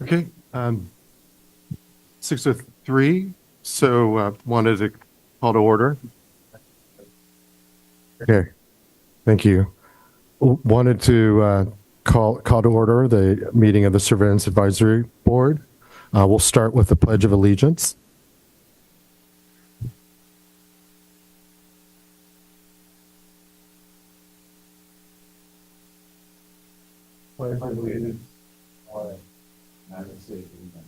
Okay, 6:03, so wanted to call to order. Okay, thank you. Wanted to call to order the meeting of the Surveillance Advisory Board. We'll start with the Pledge of Allegiance. Pledge allegiance to the United States of America,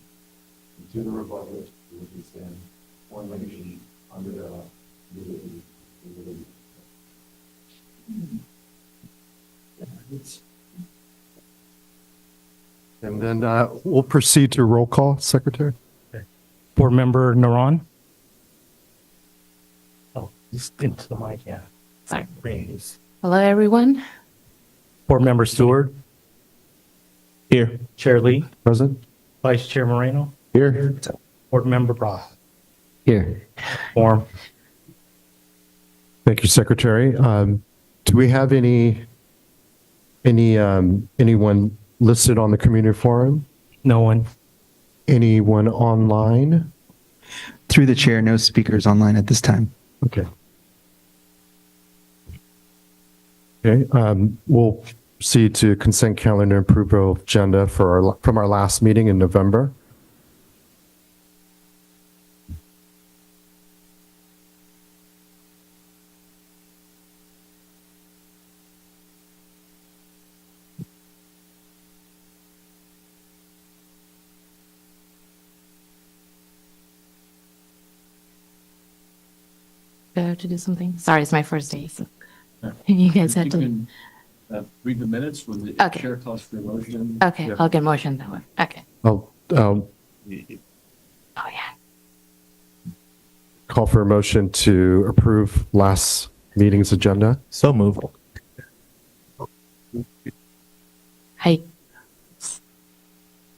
and to the republic for which it stands, one nation, under God, indivisible, with liberty. And then we'll proceed to roll call, Secretary. Board Member Naran. Oh, just into the mic, yeah. Sorry. Raise. Hello, everyone. Board Member Stewart. Here. Chair Lee. Present? Vice Chair Moreno. Here. Board Member Ross. Here. Form. Thank you, Secretary. Do we have anyone listed on the community forum? No one. Anyone online? Through the chair, no speakers online at this time. Okay. Okay, we'll proceed to consent calendar and approval of agenda from our last meeting in November. To do something. Sorry, it's my first day. So you guys have You to. can read the minutes when the Okay. chair calls for a motion. Okay, I'll get motion that way. Okay. I'll Oh yeah. call for a motion to approve last meeting's agenda. So moved. Hi.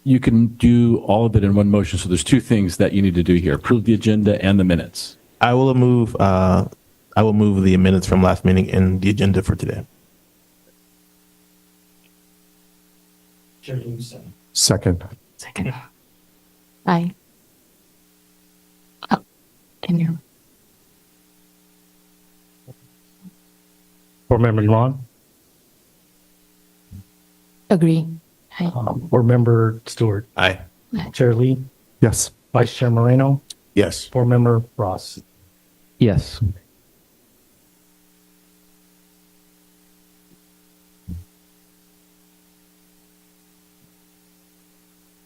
You can do all of it in one motion. So there's two things that you need to do here: approve the agenda and the minutes. I will move the minutes from last meeting in the agenda for today. Chair Lee second. Second. Second. Hi. Oh, can you? Board Member Naran. Agree. Hi. Board Member Stewart. Aye. Chair Lee. Yes. Vice Chair Moreno. Yes. Board Member Ross. Yes.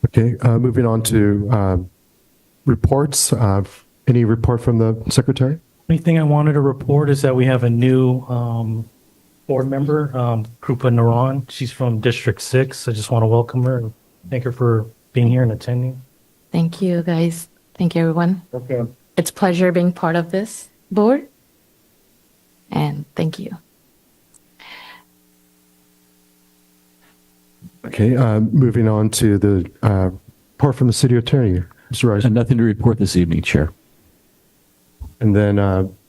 Okay, moving on to reports. Any report from the secretary? Only thing I wanted to report is that we have a new board member, Krupa Naran. She's from District 6. I just want to welcome her and thank her for being here and attending. Thank you, guys. Thank you, everyone. Okay. It's a pleasure being part of this board. And thank you. Okay, moving on to the report from the city attorney, Mr. Rice. And nothing to report this evening, Chair. And then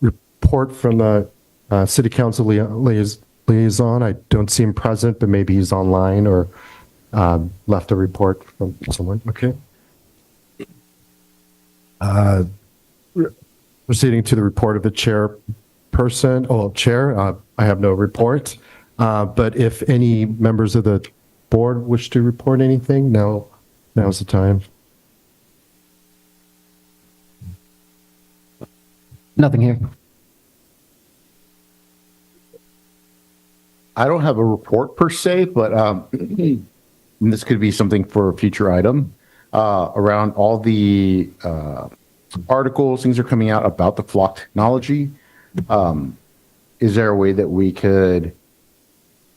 report from the city council liaison. I don't see him present, but maybe he's online or left a report from someone. Okay. Proceeding to the report of the chairperson. Oh, chair, I have no report. But if any members of the board wish to report anything, now's the time. Nothing here. I don't have a report per se, but this could be something for a future item around all the articles, things are coming out about the flock technology. Is there a way that we could,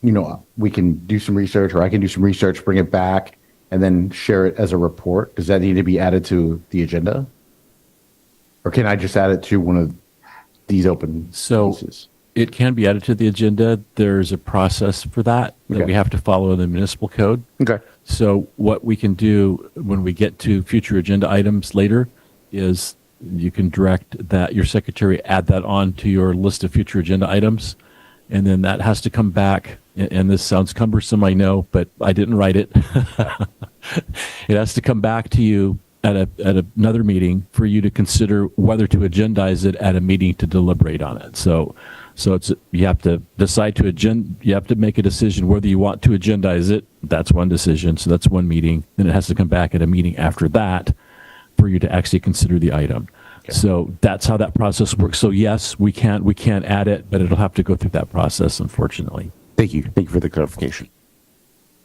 we can do some research, or I can do some research, bring it back, and then share it as a report? Does that need to be added to the agenda? Or can I just add it to one of these open spaces? It can be added to the agenda. There's a process for that Okay. we have to follow in the municipal code. Okay. So what we can do when we get to future agenda items later is you can direct that your secretary add that on to your list of future agenda items. And then that has to come back. And this sounds cumbersome, I know, but I didn't write it. It has to come back to you at another meeting for you to consider whether to agendize it at a meeting to deliberate on it. So it's, you have to decide you have to make a decision whether you want to agendize it. That's one decision. So that's one meeting. Then it has to come back at a meeting after that for you to actually consider the item. So that's how that process works. So yes, we can't add it, but it'll have to go through that process, unfortunately. Thank you. Thank you for the clarification.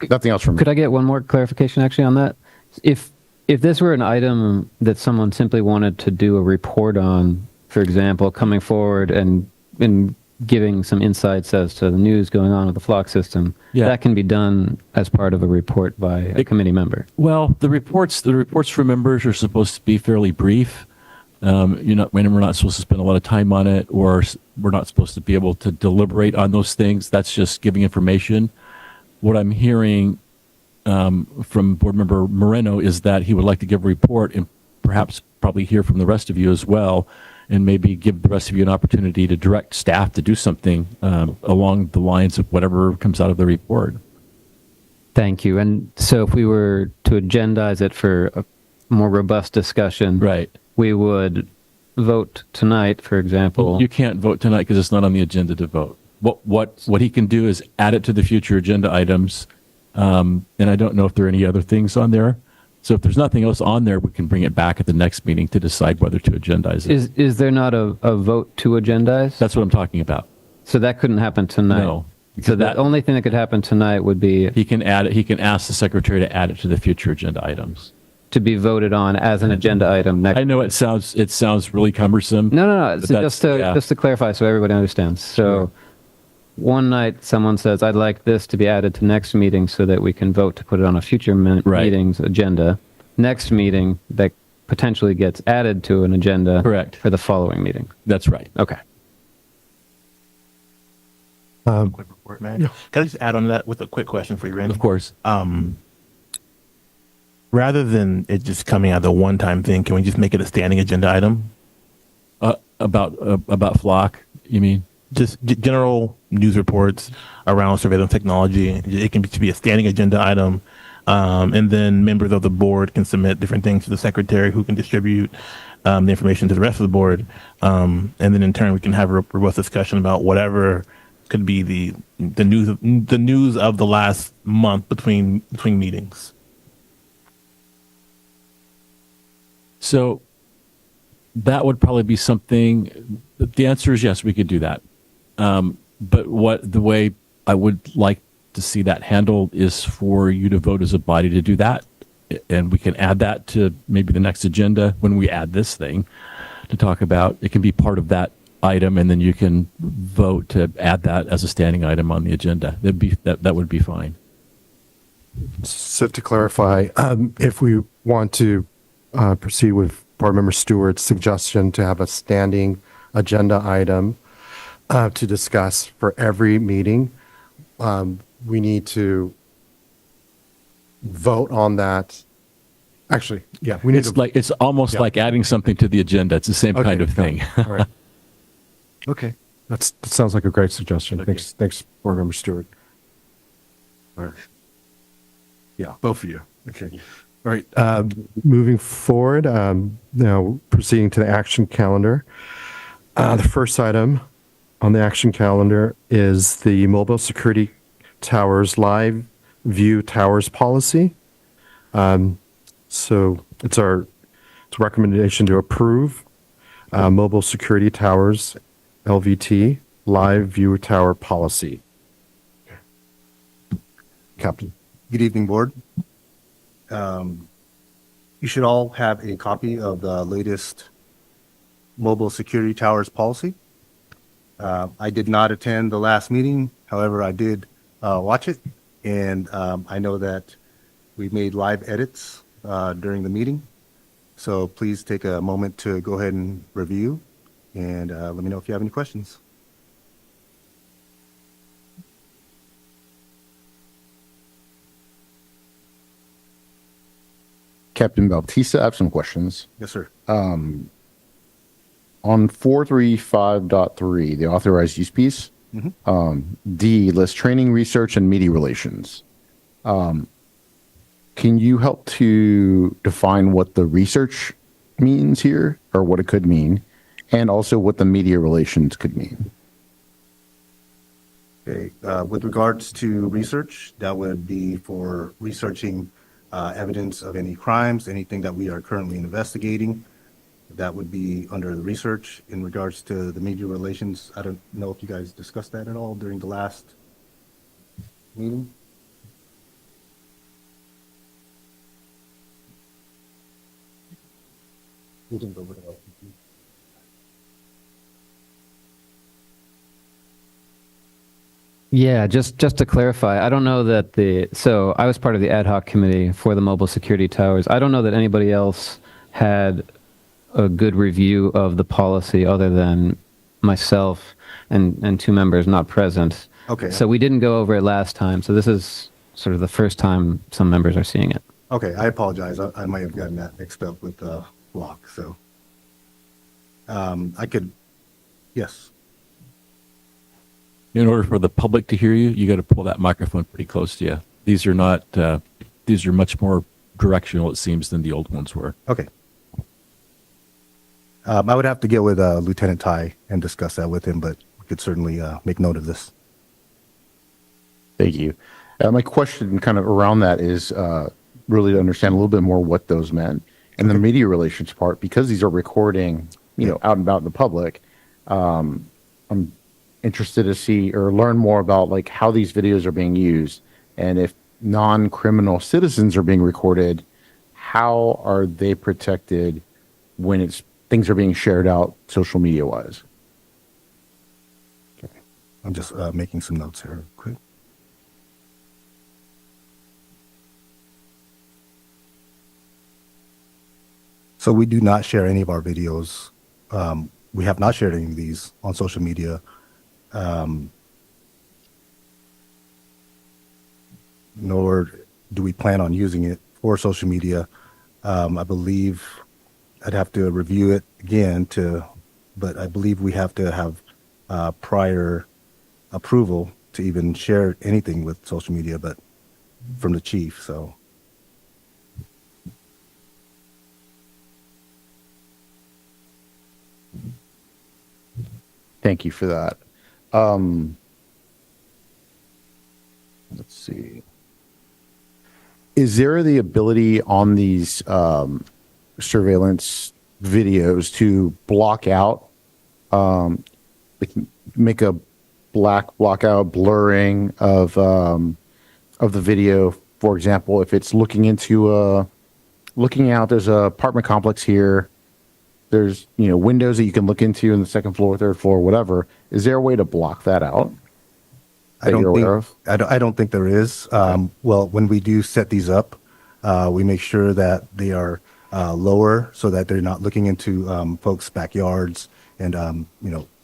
Nothing else from me. Could I get one more clarification actually on that? If this were an item that someone simply wanted to do a report on, for example, coming forward and giving some insights as to the news going on with the flock system, that can be done as part of a report by a committee member. Well, the reports from members are supposed to be fairly brief. We're not supposed to spend a lot of time on it, or we're not supposed to be able to deliberate on those things. That's just giving information. What I'm hearing from Board Member Moreno is that he would like to give a report and probably hear from the rest of you as well, and maybe give the rest of you an opportunity to direct staff to do something along the lines of whatever comes out of the report. Thank you. And so if we were to agendize it for a more robust discussion, Right. we would vote tonight, for example. You can't vote tonight because it's not on the agenda to vote. What he can do is add it to the future agenda items. And I don't know if there are any other things on there. So if there's nothing else on there, we can bring it back at the next meeting to decide whether to agendize it. Is there not a vote to agendize? That's what I'm talking about. So that couldn't happen tonight? No. So the only thing that could happen tonight would be He can add it. He can ask the secretary to add it to the future agenda items. to be voted on as an agenda item next. I know it sounds really cumbersome. No. but So just to clarify, so everybody understands. So one night someone says, "I'd like this to be added to next meeting so that we can vote to put it on a future Right. meeting's agenda." Next meeting that potentially gets added to an agenda. Correct. For the following meeting. That's right. Okay. Quick report, man. Can I just add on that with a quick question for you, Randy? Of course. Rather than it just coming out of the one-time thing, can we just make it a standing agenda item? About Flock, you mean? Just general news reports around surveillance technology. It can be a standing agenda item. And then members of the board can submit different things to the secretary, who can distribute the information to the rest of the board. And then in turn, we can have a robust discussion about whatever could be the news of the last month between meetings. So that would probably be something. The answer is yes, we could do that. But the way I would like to see that handled is for you to vote as a body to do that. And we can add that to maybe the next agenda when we add this thing to talk about. It can be part of that item, and then you can vote to add that as a standing item on the agenda. That would be fine. So to clarify, if we want to proceed with Board Member Stewart's suggestion to have a standing agenda item to discuss for every meeting, we need to vote on that. Actually, yeah, we need to. It's almost Yeah. like adding something to the agenda. It's the same kind of thing. All right. Okay. That sounds like a great suggestion. Thanks, Board Member Stewart. All right. Yeah, both of you. Okay. All right. Moving forward, now proceeding to the action calendar. The first item on the action calendar is the Mobile Security Towers Live View Towers policy. So it's a recommendation to approve Mobile Security Towers LVT Live View Tower policy. Captain. Good evening, Board. You should all have a copy of the latest Mobile Security Towers policy. I did not attend the last meeting. However, I did watch it, and I know that we made live edits during the meeting. So please take a moment to go ahead and review, and let me know if you have any questions. Captain Bautista, I have some questions. Yes, sir. On 435.3, the authorized use piece, D lists training, research, and media relations. Can can you help to define what the research means here, or what it could mean, and also what the media relations could mean? Okay, with regards to research, that would be for researching evidence of any crimes, anything that we are currently investigating. That would be under the research. In regards to the media relations, I don't know if you guys discussed that at all during the last meeting. We didn't go over that. Yeah, just to clarify, I don't know that so I was part of the ad hoc committee for the mobile security towers. I don't know that anybody else had a good review of the policy other than myself and two members not present. Okay. So we didn't go over it last time. So this is sort of the first time some members are seeing it. Okay, I apologize. I might have gotten that mixed up with block. So I could, yes. In order for the public to hear you, you got to pull that microphone pretty close to you. These are not, these are much more directional, it seems, than the old ones were. Okay. I would have to get with Lieutenant Ty and discuss that with him, but we could certainly make note of this. Thank you. My question kind of around that is really to understand a little bit more what those meant. And the media relations part, because these are recording, out and about in the public, I'm interested to see or learn more about like how these videos are being used. And if non-criminal citizens are being recorded, how are they protected when things are being shared out social media wise? Okay. I'm just making some notes here quick. So we do not share any of our videos. We have not shared any of these on social media. Nor do we plan on using it for social media. I believe I'd have to review it again but I believe we have to have prior approval to even share anything with social media, but from the chief, so. Thank you for that. Let's see. Is there the ability on these surveillance videos to block out, like make a blockout blurring of the video? For example, if it's looking out, there's a apartment complex here. There's windows that you can look into in the second floor, third floor, whatever. Is there a way to block that out? I don't think there is. Well, when we do set these up, we make sure that they are lower so that they're not looking into folks' backyards and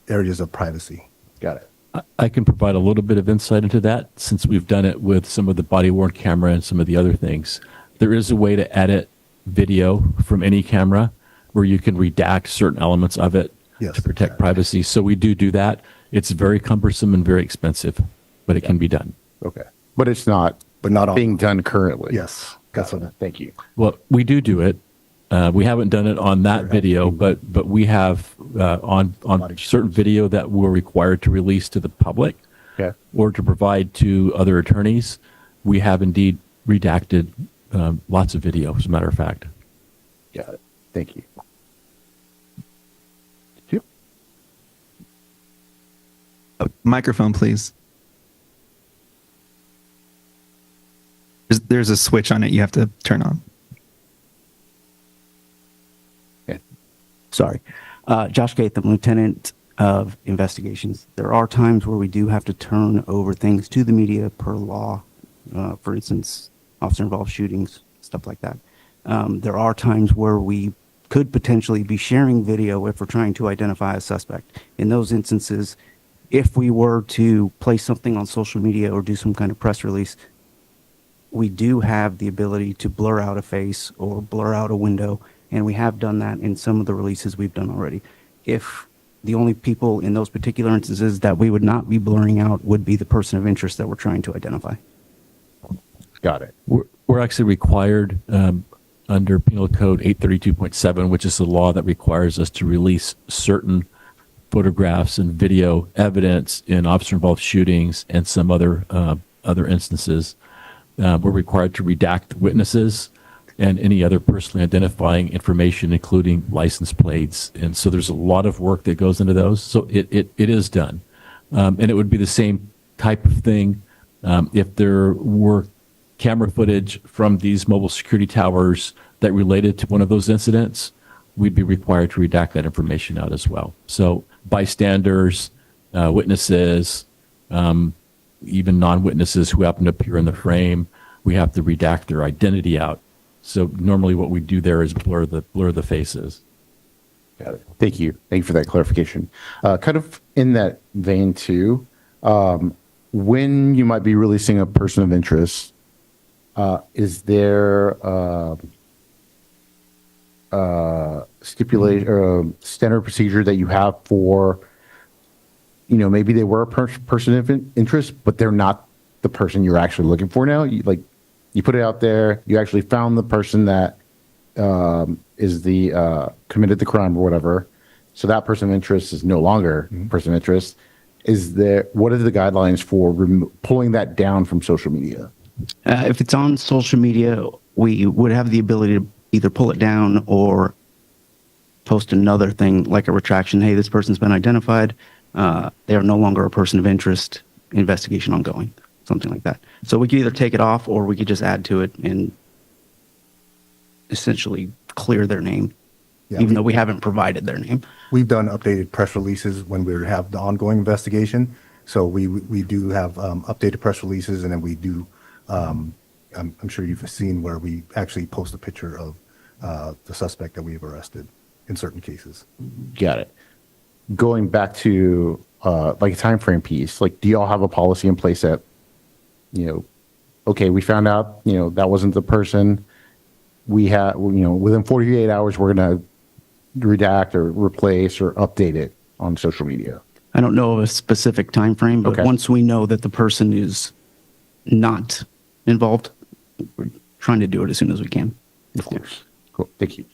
areas of privacy. Got it. I can provide a little bit of insight into that since we've done it with some of the body-worn camera and some of the other things. There is a way to edit video from any camera where you can redact certain elements of it to protect privacy. So we do that. It's very cumbersome and very expensive, but it can be done. Okay. But it's not being done currently. Yes. Thank you. Well, we do it. We haven't done it on that video, but we have on certain video that we're required to release to the public or to provide to other attorneys. We have indeed redacted lots of video, as a matter of fact. Got it. Thank you. Microphone, please. There's a switch on it you have to turn on. Sorry. Josh Gatham, Lieutenant of Investigations. There are times where we do have to turn over things to the media per law. For instance, officer-involved shootings, stuff like that. There are times where we could potentially be sharing video if we're trying to identify a suspect. In those instances, if we were to place something on social media or do some kind of press release, we do have the ability to blur out a face or blur out a window, and we have done that in some of the releases we've done already. If the only people in those particular instances that we would not be blurring out would be the person of interest that we're trying to identify. Got it. We're actually required under Penal Code 832.7, which is the law that requires us to release certain photographs and video evidence in officer-involved shootings and some other instances. We're required to redact witnesses and any other personally identifying information, including license plates. And so there's a lot of work that goes into those. So it is done. And it would be the same type of thing if there were camera footage from these mobile security towers that related to one of those incidents. We'd be required to redact that information out as well. So bystanders, witnesses, even non-witnesses who happen to appear in the frame, we have to redact their identity out. So normally what we do there is blur the faces. Got it. Thank you. Thank you for that clarification. Kind of in that vein too, when you might be releasing a person of interest, is there stipulation or standard procedure that you have for, maybe they were a person of interest, but they're not the person you're actually looking for now? You put it out there, you actually found the person that is the committed the crime or whatever. So that person of interest is no longer person of interest. What are the guidelines for pulling that down from social media? If it's on social media, we would have the ability to either pull it down or post another thing like a retraction. Hey, this person's been identified. They are no longer a person of interest. Investigation ongoing. Something like that. So we could either take it off or we could just add to it and essentially clear their name, even though we haven't provided their name. We've done updated press releases when we have the ongoing investigation. So we do have updated press releases, and then we do, I'm sure you've seen where we actually post a picture of the suspect that we've arrested in certain cases. Got it. Going back to like a time frame piece, do y'all have a policy in place that, okay, we found out, that wasn't the person. We had, within 48 hours, we're going to redact or replace or update it on social media? I don't know of a specific time frame, but Okay. once we know that the person is not involved, we're trying to do it as soon as we can. Of course. Cool. Thank you.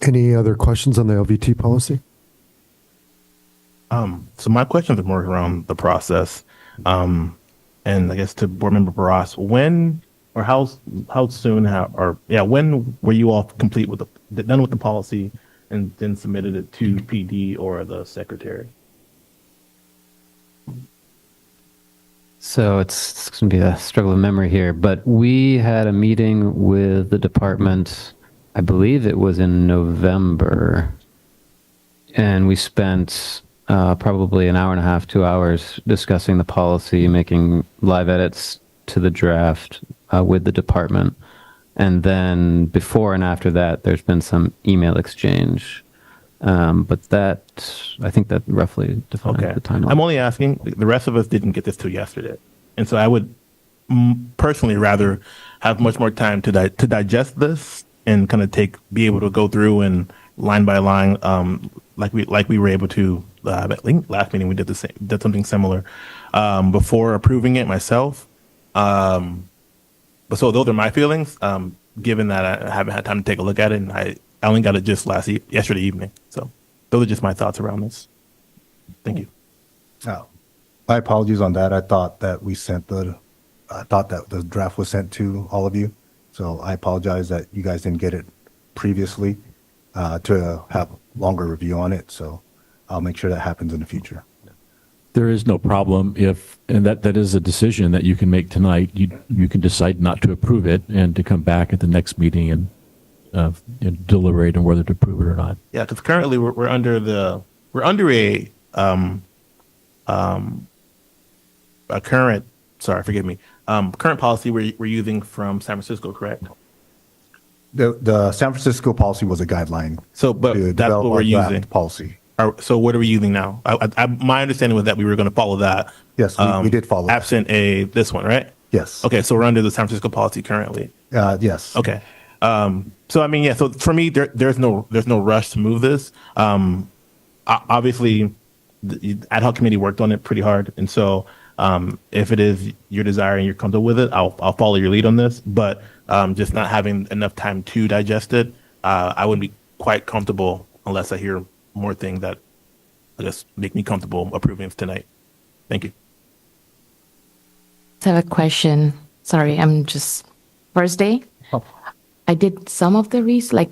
Any other questions on the LVT policy? So my questions are more around the process. And I guess to Board Member Barras, when or how soon when were you all complete with done with the policy and then submitted it to PD or the secretary? So it's going to be a struggle of memory here, but we had a meeting with the department, I believe it was in November, and we spent probably an hour and a half, 2 hours discussing the policy, making live edits to the draft with the department. And then before and after that, there's been some email exchange. But I think that roughly defines Okay. the timeline. I'm only asking, the rest of us didn't get this till yesterday. And so I would personally rather have much more time to digest this and kind of be able to go through and line by line, like we were able to, I think last meeting we did something similar, before approving it myself. But so those are my feelings, given that I haven't had time to take a look at it, and I only got it just yesterday evening. So those are just my thoughts around this. Thank you. My apologies on that. I thought that the draft was sent to all of you. So I apologize that you guys didn't get it previously to have longer review on it. So I'll make sure that happens in the future. There is no problem and that is a decision that you can make tonight. You can decide not to approve it and to come back at the next meeting and deliberate on whether to approve it or not. Yeah, because currently we're under a current, sorry, forgive me, current policy we're using from San Francisco, correct? The San Francisco policy was a guideline. So, but to that's develop what we're our draft using. policy. So what are we using now? My understanding was that we were going to follow that. Yes, we did follow that. Absent this one, right? Yes. Okay, so we're under the San Francisco policy currently. Yes. Okay. So I mean, yeah. So for me, there's no rush to move this. Obviously, the ad hoc committee worked on it pretty hard. And so if it is your desire and you're comfortable with it, I'll follow your lead on this. But just not having enough time to digest it, I wouldn't be quite comfortable unless I hear more things that I guess make me comfortable approving it tonight. Thank you. I have a question. Sorry, I'm just first day. I did some of the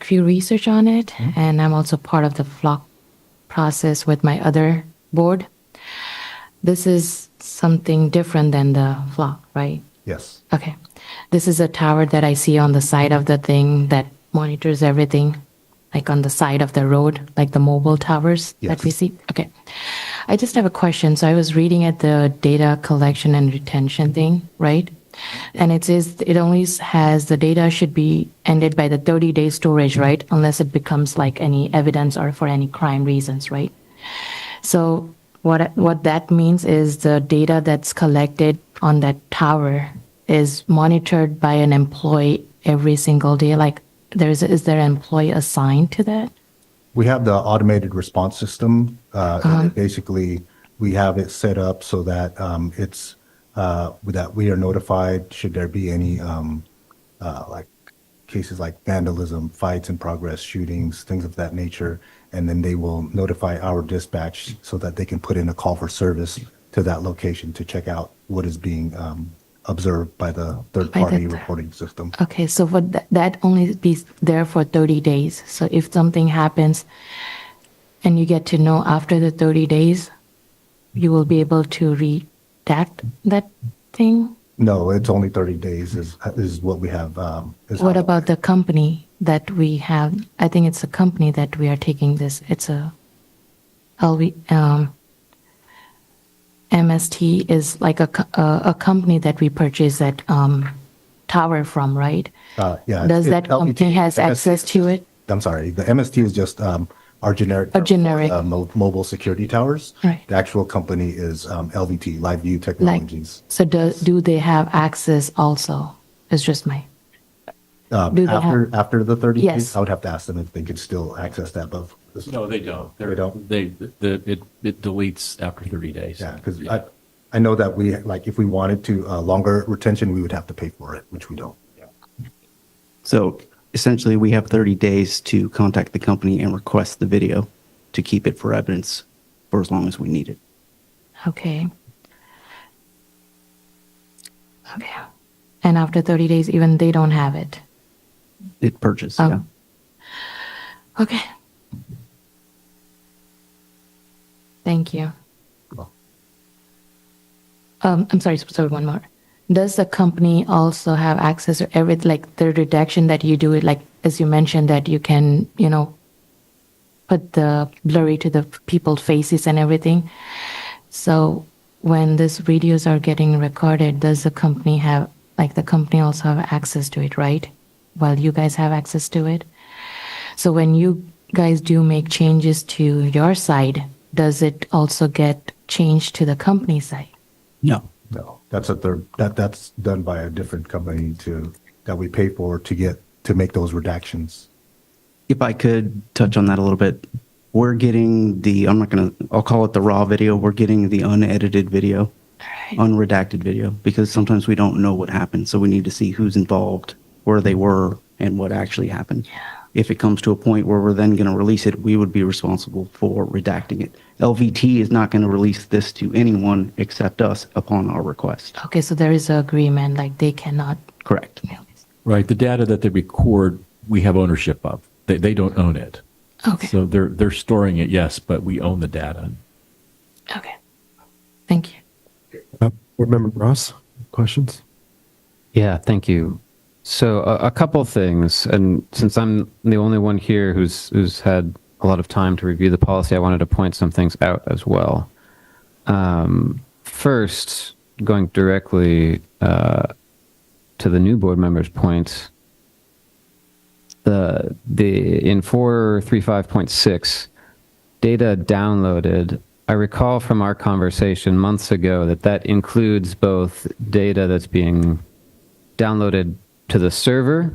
few research on it, and I'm also part of the flock process with my other board. This is something different than the flock, right? Yes. Okay. This is a tower that I see on the side of the thing that monitors everything, like on the side of the road, like the mobile towers that we Yes. see. Okay. I just have a question. So I was reading at the data collection and retention thing, right? And it says it only has the data should be ended by the 30-day storage, right? Unless it becomes like any evidence or for any crime reasons, right? So what that means is the data that's collected on that tower is monitored by an employee every single day. Like is there an employee assigned to that? We have the automated response system. Basically, we have it set up so that it's that we are notified should there be any like cases like vandalism, fights in progress, shootings, things of that nature, and then they will notify our dispatch so that they can put in a call for service to that location to check out what is being observed by the third-party reporting system. Okay, so for that only be there for 30 days. So if something happens and you get to know after the 30 days, you will be able to redact that thing? No, it's only 30 days is what we have. What about the company that we have? I think it's a company that we are taking this. It's a MST is like a company that we purchase that tower from, right? Yeah. Does that company has access to it? I'm sorry. The MST is just our generic. A generic. Mobile security towers. Right. The actual company is LVT, Live View Technologies. So do they have access also? It's just my. do they have- After the 30 Yes. days, I would have to ask them if they could still access that. But No, they don't. They don't? It deletes after 30 days. yeah, because I know that if we wanted to longer retention, we would have to pay for it, which we don't. So essentially, we have 30 days to contact the company and request the video to keep it for evidence for as long as we need it. Okay. Okay. And after 30 days, even they don't have it. It purchased, Oh. yeah. Okay. Thank you. I'm sorry, one more. Does the company also have access to like the redaction that you do it, like, as you mentioned, that you can, put the blurry to the people's faces and everything? So when these videos are getting recorded, does the company also have access to it, right? While you guys have access to it? So when you guys do make changes to your side, does it also get changed to the company side? No. No, that's that's done by a different company that we pay for to make those redactions. If I could touch on that a little bit, we're getting I'll call it the raw video. We're getting the unedited video, unredacted video, because sometimes we don't know what happened. So we need to see who's involved, where they were, and what actually happened. Yeah. If it comes to a point where we're then going to release it, we would be responsible for redacting it. LVT is not going to release this to anyone except us upon our request. Okay, so there is an agreement, like they cannot. Correct. Right. The data that they record, we have ownership of. They don't own it. Okay. So they're storing it, yes, but we own the data. Okay. Thank you. Board Member Ross, questions? Yeah, thank you. So a couple things, and since I'm the only one here who's had a lot of time to review the policy, I wanted to point some things out as well. First, going directly to the new board members' points, in 435.6, data downloaded. I recall from our conversation months ago that includes both data that's being downloaded to the server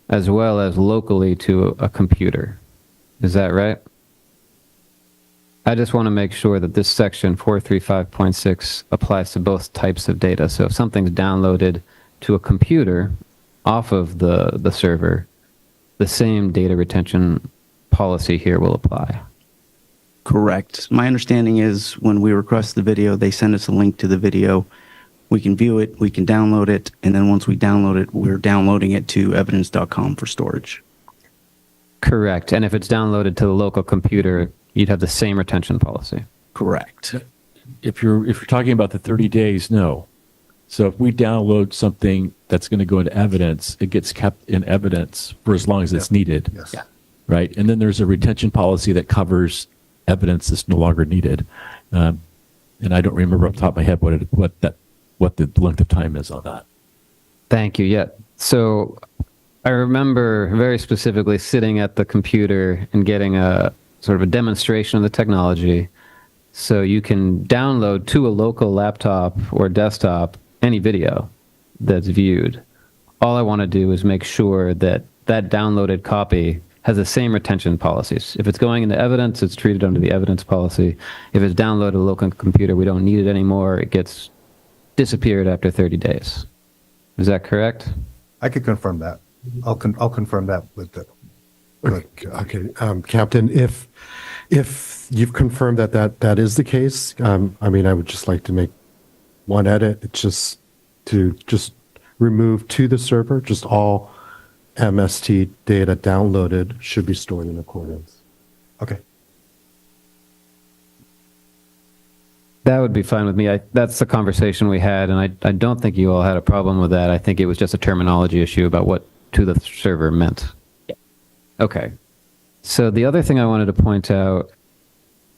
as well as locally to a computer. Is that right? I just want to make sure that this section 435.6 applies to both types of data. So if something's downloaded to a computer off of the server, the same data retention policy here will apply. Correct. My understanding is when we request the video, they send us a link to the video. We can view it, we can download it, and then once we download it, we're downloading it to evidence.com for storage. Correct. And if it's downloaded to the local computer, you'd have the same retention policy. Correct. If you're talking about the 30 days, no. So if we download something that's going to go into evidence, it gets kept in evidence for as long as it's needed. Yes. Right. And then there's a retention policy that covers evidence that's no longer needed. And I don't remember off the top of my head what the length of time is on that. Thank you. Yeah. So I remember very specifically sitting at the computer and getting a sort of a demonstration of the technology. So you can download to a local laptop or desktop any video that's viewed. All I want to do is make sure that that downloaded copy has the same retention policies. If it's going into evidence, it's treated under the evidence policy. If it's downloaded to a local computer, we don't need it anymore. It gets disappeared after 30 days. Is that correct? I could confirm that. I'll confirm that with the. Okay, Captain, if you've confirmed that is the case, I mean, I would just like to make one edit. It's just to remove to the server, just all MST data downloaded should be stored in accordance. Okay. That would be fine with me. That's the conversation we had, and I don't think you all had a problem with that. I think it was just a terminology issue about what to the server meant. Okay. So the other thing I wanted to point out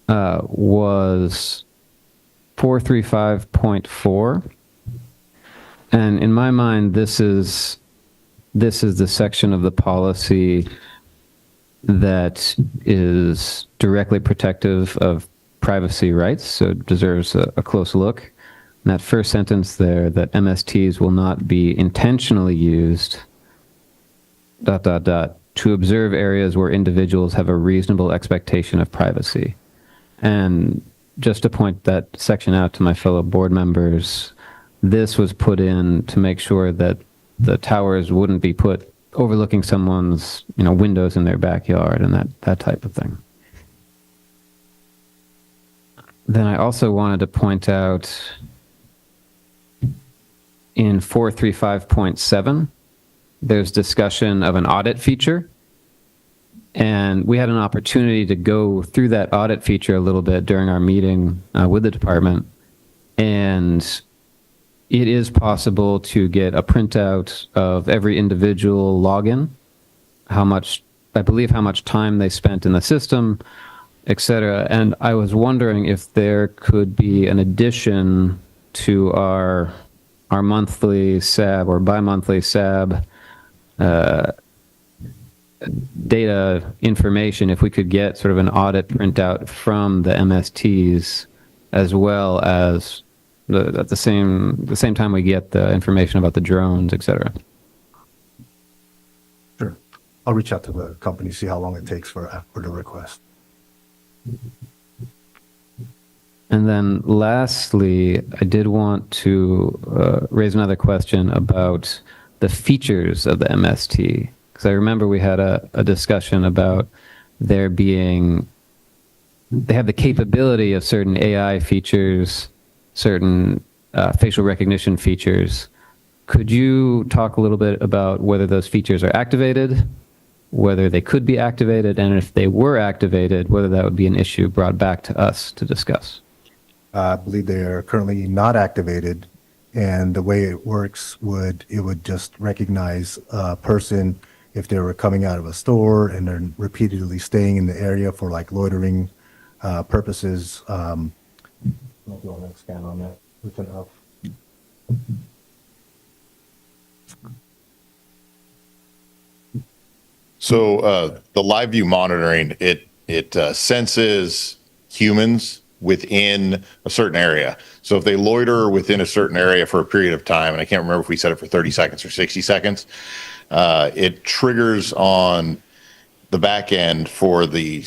was 435.4. And in my mind, this is the section of the policy that is directly protective of privacy rights, so it deserves a close look. And that first sentence there, that MSTs will not be intentionally used, ... to observe areas where individuals have a reasonable expectation of privacy. And just to point that section out to my fellow board members, this was put in to make sure that the towers wouldn't be put overlooking someone's, windows in their backyard and that type of thing. Then I also wanted to point out in 435.7, there's discussion of an audit feature. And we had an opportunity to go through that audit feature a little bit during our meeting with the department. And it is possible to get a printout of every individual login, how much time they spent in the system, etc. And I was wondering if there could be an addition to our monthly SAB or bi-monthly SAB data information, if we could get sort of an audit printout from the MSTs as well as at the same time we get the information about the drones, etc. Sure. I'll reach out to the company, see how long it takes for the request. And then lastly, I did want to raise another question about the features of the MST. Because I remember we had a discussion about they have the capability of certain AI features, certain facial recognition features. Could you talk a little bit about whether those features are activated, whether they could be activated, and if they were activated, whether that would be an issue brought back to us to discuss? I believe they are currently not activated, and the way it works it would just recognize a person if they were coming out of a store and they're repeatedly staying in the area for like loitering purposes. I'll go and expand on that. So the live view monitoring, it senses humans within a certain area. So if they loiter within a certain area for a period of time, and I can't remember if we set it for 30 seconds or 60 seconds, it triggers on the back end for the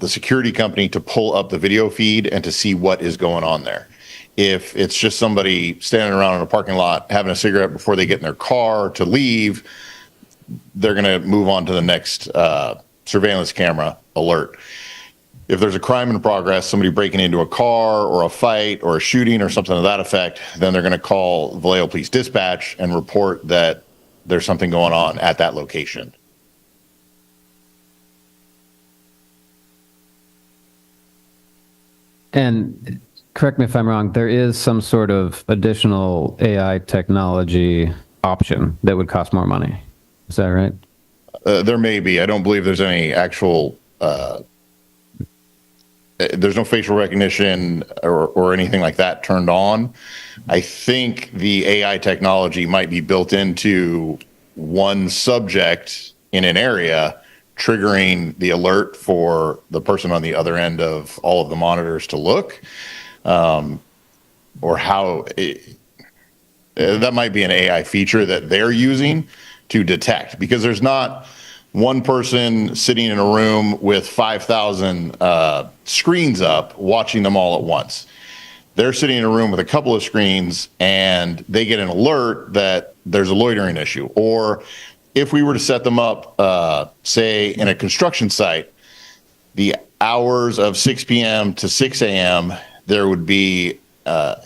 security company to pull up the video feed and to see what is going on there. If it's just somebody standing around in a parking lot having a cigarette before they get in their car to leave, they're going to move on to the next surveillance camera alert. If there's a crime in progress, somebody breaking into a car or a fight or a shooting or something to that effect, then they're going to call Vallejo Police Dispatch and report that there's something going on at that location. And correct me if I'm wrong, there is some sort of additional AI technology option that would cost more money. Is that right? There may be. I don't believe there's any actual. There's no facial recognition or anything like that turned on. I think the AI technology might be built into one subject in an area, triggering the alert for the person on the other end of all of the monitors to look, or how that might be an AI feature that they're using to detect, because there's not one person sitting in a room with 5,000 screens up watching them all at once. They're sitting in a room with a couple of screens and they get an alert that there's a loitering issue. Or if we were to set them up, say in a construction site, the hours of 6 p.m. to 6 a.m., there would be an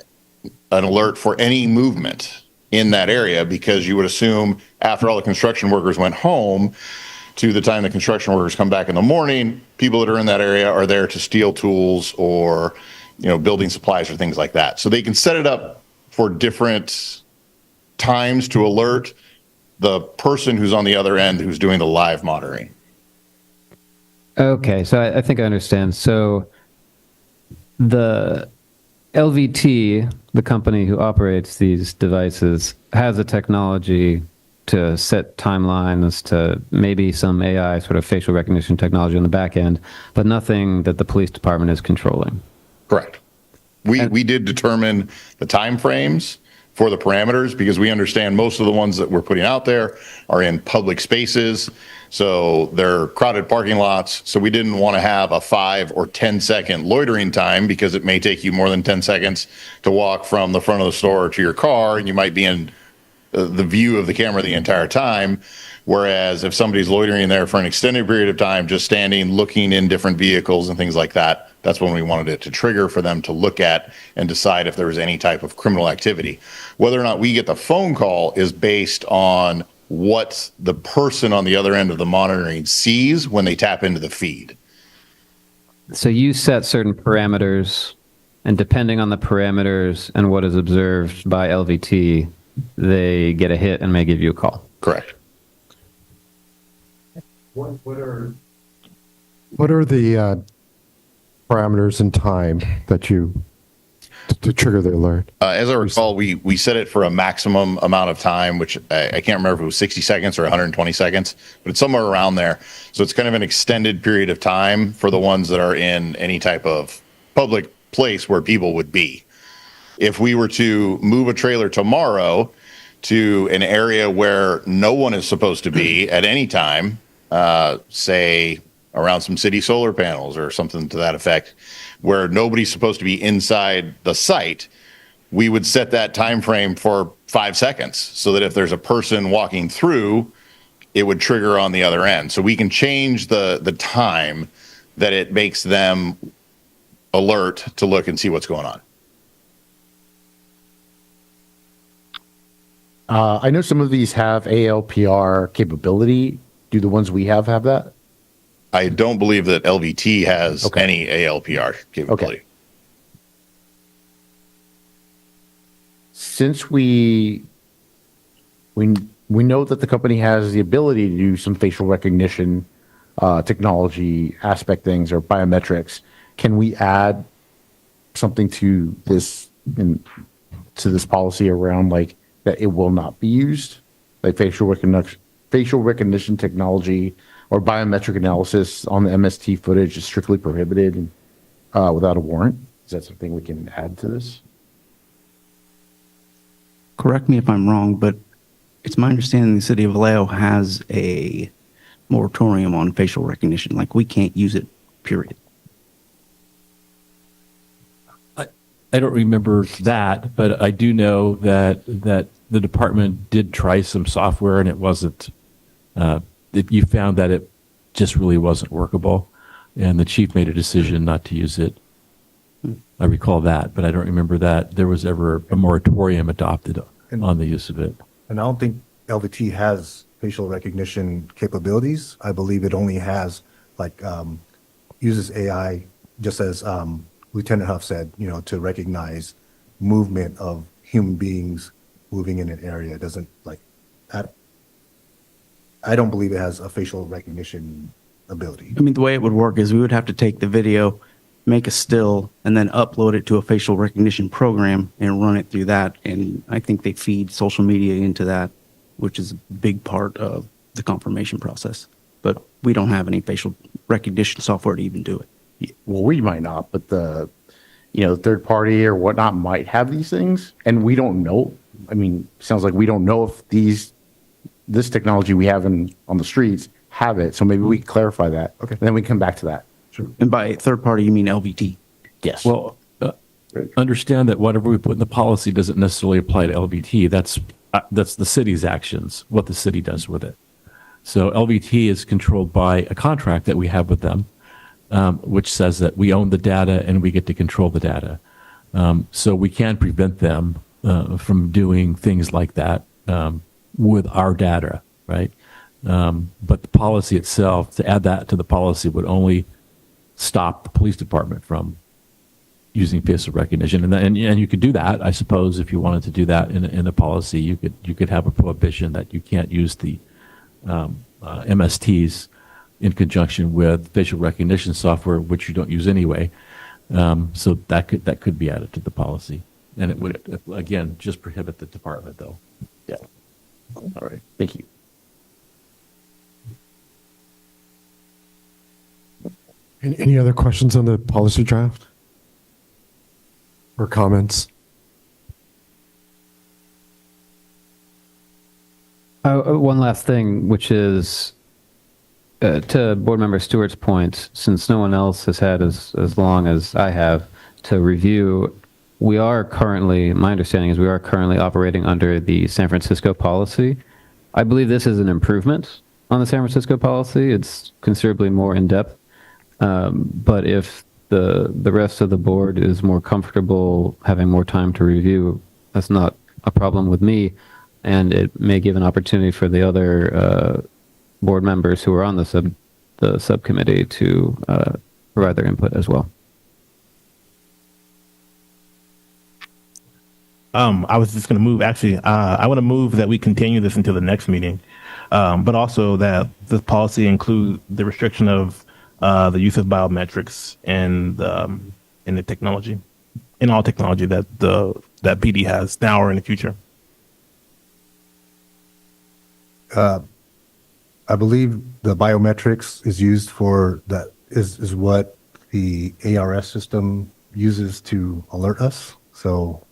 alert for any movement in that area, because you would assume after all the construction workers went home, to the time the construction workers come back in the morning, people that are in that area are there to steal tools or, building supplies or things like that. So they can set it up for different times to alert the person who's on the other end who's doing the live monitoring. Okay, so I think I understand. So the LVT, the company who operates these devices, has a technology to set timelines, to maybe some AI sort of facial recognition technology on the back end, but nothing that the police department is controlling. Correct. We did determine the time frames for the parameters, because we understand most of the ones that we're putting out there are in public spaces. So they're crowded parking lots. So we didn't want to have a 5 or 10 second loitering time, because it may take you more than 10 seconds to walk from the front of the store to your car, and you might be in the view of the camera the entire time. Whereas if somebody's loitering there for an extended period of time, just standing, looking in different vehicles and things like that, that's when we wanted it to trigger for them to look at and decide if there was any type of criminal activity. Whether or not we get the phone call is based on what the person on the other end of the monitoring sees when they tap into the feed. So you set certain parameters, and depending on the parameters and what is observed by LVT, they get a hit and may give you a call. Correct. What are the parameters and time that you to trigger the alert? As I recall, we set it for a maximum amount of time, which I can't remember if it was 60 seconds or 120 seconds, but it's somewhere around there. So it's kind of an extended period of time for the ones that are in any type of public place where people would be. If we were to move a trailer tomorrow to an area where no one is supposed to be at any time, say around some city solar panels or something to that effect, where nobody's supposed to be inside the site, we would set that time frame for 5 seconds, so that if there's a person walking through, it would trigger on the other end. So we can change the time that it makes them alert to look and see what's going on. I know some of these have ALPR capability. Do the ones we have that? I don't believe that LVT has Okay. any ALPR capability. Okay. Since we know that the company has the ability to do some facial recognition technology aspect things or biometrics, can we add something to this policy around like that it will not be used, like facial recognition technology or biometric analysis on the MST footage is strictly prohibited without a warrant? Is that something we can add to this? Correct me if I'm wrong, but it's my understanding the city of Vallejo has a moratorium on facial recognition. Like we can't use it, period. I don't remember that, but I do know that the department did try some software and it wasn't. You found that it just really wasn't workable, and the chief made a decision not to use it. I recall that, but I don't remember that there was ever a moratorium adopted on the use of it. And I don't think LVT has facial recognition capabilities. I believe it only has uses AI, just as Lieutenant Huff said, to recognize movement of human beings moving in an area. It doesn't I don't believe it has a facial recognition ability. I mean, the way it would work is we would have to take the video, make a still, and then upload it to a facial recognition program and run it through that. And I think they feed social media into that, which is a big part of the confirmation process. But we don't have any facial recognition software to even do it. Well, we might not, but the, third party or whatnot might have these things, and we don't know. I mean, sounds like we don't know if this technology we have on the streets have it. So maybe we can clarify that. Okay. And then we can come back to that. Sure. And by third party, you mean LVT? Yes. Well, understand that whatever we put in the policy doesn't necessarily apply to LVT. That's the city's actions, what the city does with it. So LVT is controlled by a contract that we have with them, which says that we own the data and we get to control the data. So we can prevent them from doing things like that with our data, right? But the policy itself, to add that to the policy, would only stop the police department from using facial recognition, and you could do that, I suppose, if you wanted to do that in a policy. You could have a prohibition that you can't use the MSTs in conjunction with facial recognition software, which you don't use anyway. So that could be added to the policy, and it would again just prohibit the department, though. Yeah. All right. Thank you. Any other questions on the policy draft? Or comments? One last thing, which is to Board Member Stewart's point, since no one else has had as long as I have to review, we are currently, my understanding is we are currently operating under the San Francisco policy. I believe this is an improvement on the San Francisco policy. It's considerably more in-depth. But if the rest of the board is more comfortable having more time to review, that's not a problem with me. And it may give an opportunity for the other board members who are on the subcommittee to provide their input as well. I was just going to move. Actually, I want to move that we continue this until the next meeting, but also that this policy include the restriction of the use of biometrics in the technology, in all technology that PD has now or in the future. I believe the biometrics is used for that is what the ARS system uses to alert us. So,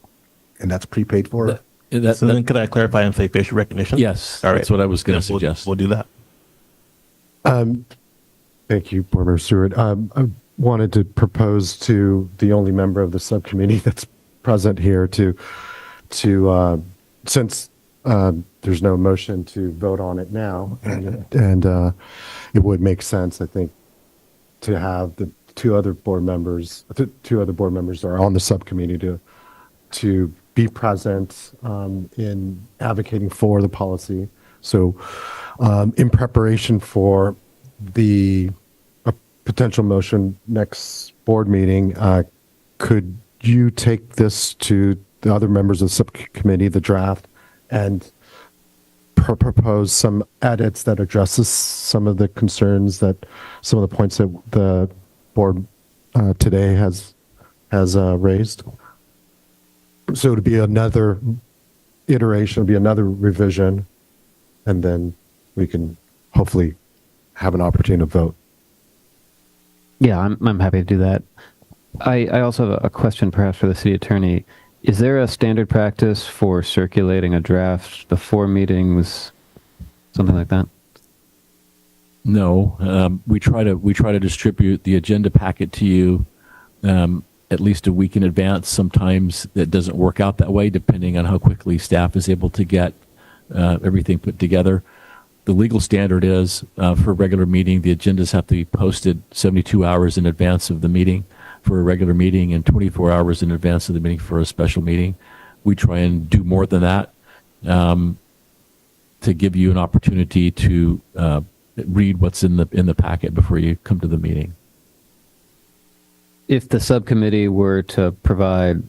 and that's prepaid for. So then could I clarify and say facial recognition? Yes, All right. that's what I was going to suggest. We'll do that. Thank you, Board Member Stewart. I wanted to propose to the only member of the subcommittee that's present here to since there's no motion to vote on it now, and it would make sense, I think, to have the two other board members that are on the subcommittee to be present in advocating for the policy. So, in preparation for the potential motion next board meeting, could you take this to the other members of the subcommittee, the draft, and propose some edits that addresses some of the concerns that some of the points that the board today has raised? So to be another iteration, be another revision, and then we can hopefully have an opportunity to vote. Yeah, I'm happy to do that. I also have a question perhaps for the city attorney. Is there a standard practice for circulating a draft before meetings, something like that? No, we try to distribute the agenda packet to you at least a week in advance. Sometimes that doesn't work out that way, depending on how quickly staff is able to get everything put together. The legal standard is for a regular meeting, the agendas have to be posted 72 hours in advance of the meeting for a regular meeting and 24 hours in advance of the meeting for a special meeting. We try and do more than that to give you an opportunity to read what's in the packet before you come to the meeting. If the subcommittee were to provide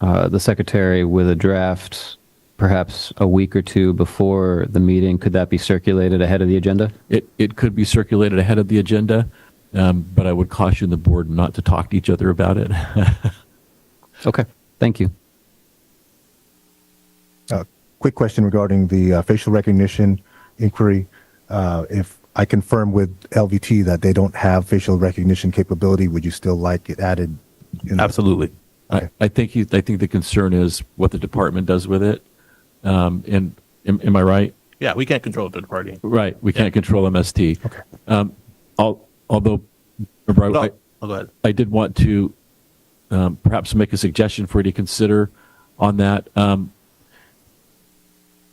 the secretary with a draft, perhaps a week or two before the meeting, could that be circulated ahead of the agenda? It could be circulated ahead of the agenda, but I would caution the board not to talk to each other about it. Okay, thank you. Quick question regarding the facial recognition inquiry. If I confirm with LVT that they don't have facial recognition capability, would you still like it added? Absolutely. I think the concern is what the department does with it. And am I right? Yeah, we can't control a third party. Right. We can't control MST. Okay. Although, remember, Go ahead. I did want to perhaps make a suggestion for you to consider on that.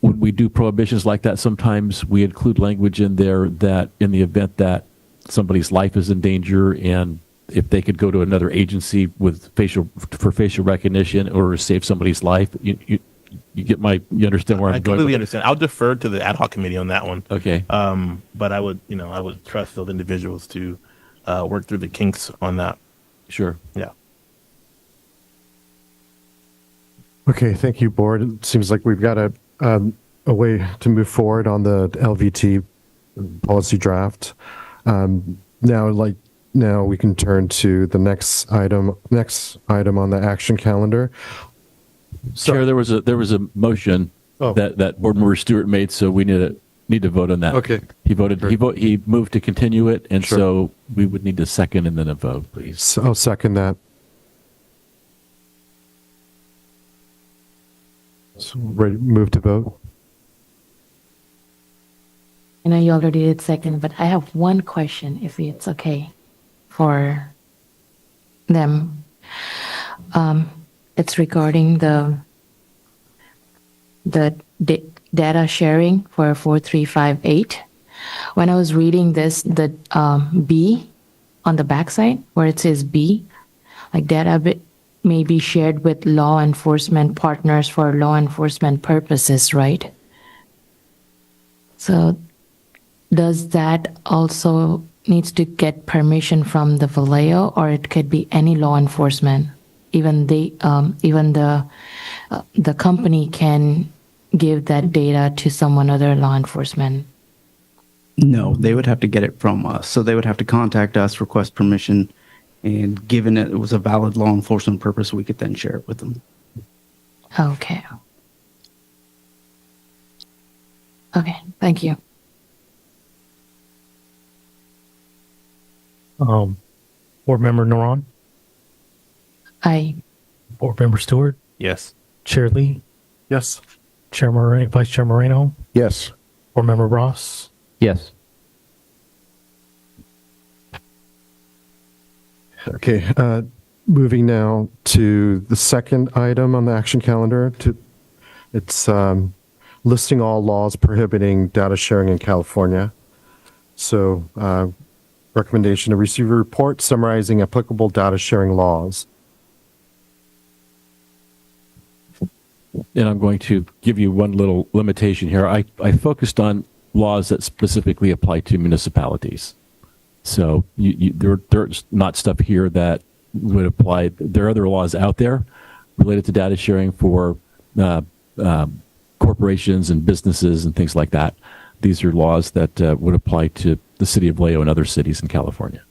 When we do prohibitions like that, sometimes we include language in there that in the event that somebody's life is in danger and if they could go to another agency with facial recognition or save somebody's life, you understand where I'm I going? completely understand. I'll defer to the ad hoc committee on that one. Okay. But I would trust those individuals to work through the kinks on that. Sure. Yeah. Okay, thank you, board. It seems like we've got a way to move forward on the LVT policy draft. Now we can turn to the next item on the action calendar. Chair, there was a motion that Board Member Stewart made, so we need to vote on that. Okay. He moved to continue it, and Sure. so we would need a second and then a vote, please. So I'll second that. So ready, move to vote. I know you already did second, but I have one question, if it's okay for them. It's regarding the data sharing for 4358. When I was reading this, the B on the backside where it says B, like data may be shared with law enforcement partners for law enforcement purposes, right? So does that also needs to get permission from the Vallejo, or it could be any law enforcement? Even the company can give that data to someone other law enforcement. No, they would have to get it from us. So they would have to contact us, request permission, and given it was a valid law enforcement purpose, we could then share it with them. Okay. Okay, thank you. Board Member Naran, I Board Member Stewart, Yes. Chair Lee, Yes. Chair Moreno, Vice Chair Moreno, Yes. Board Member Ross. Yes. Okay, moving now to the second item on the action calendar. It's listing all laws prohibiting data sharing in California. So, recommendation to receive a report summarizing applicable data sharing laws. And I'm going to give you one little limitation here. I focused on laws that specifically apply to municipalities. So there's not stuff here that would apply. There are other laws out there related to data sharing for corporations and businesses and things like that. These are laws that would apply to the city of Vallejo and other cities in California.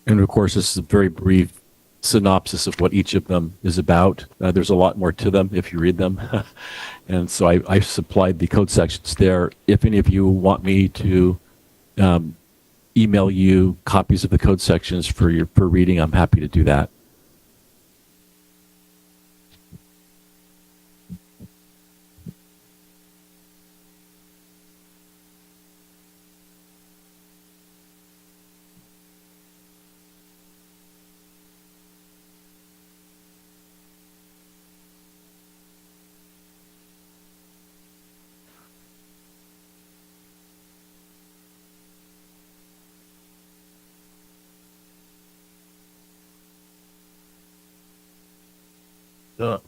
And of course, this is a very brief synopsis of what each of them is about. There's a lot more to them if you read them. And so I supplied the code sections there. If any of you want me to email you copies of the code sections for reading, I'm happy to do that.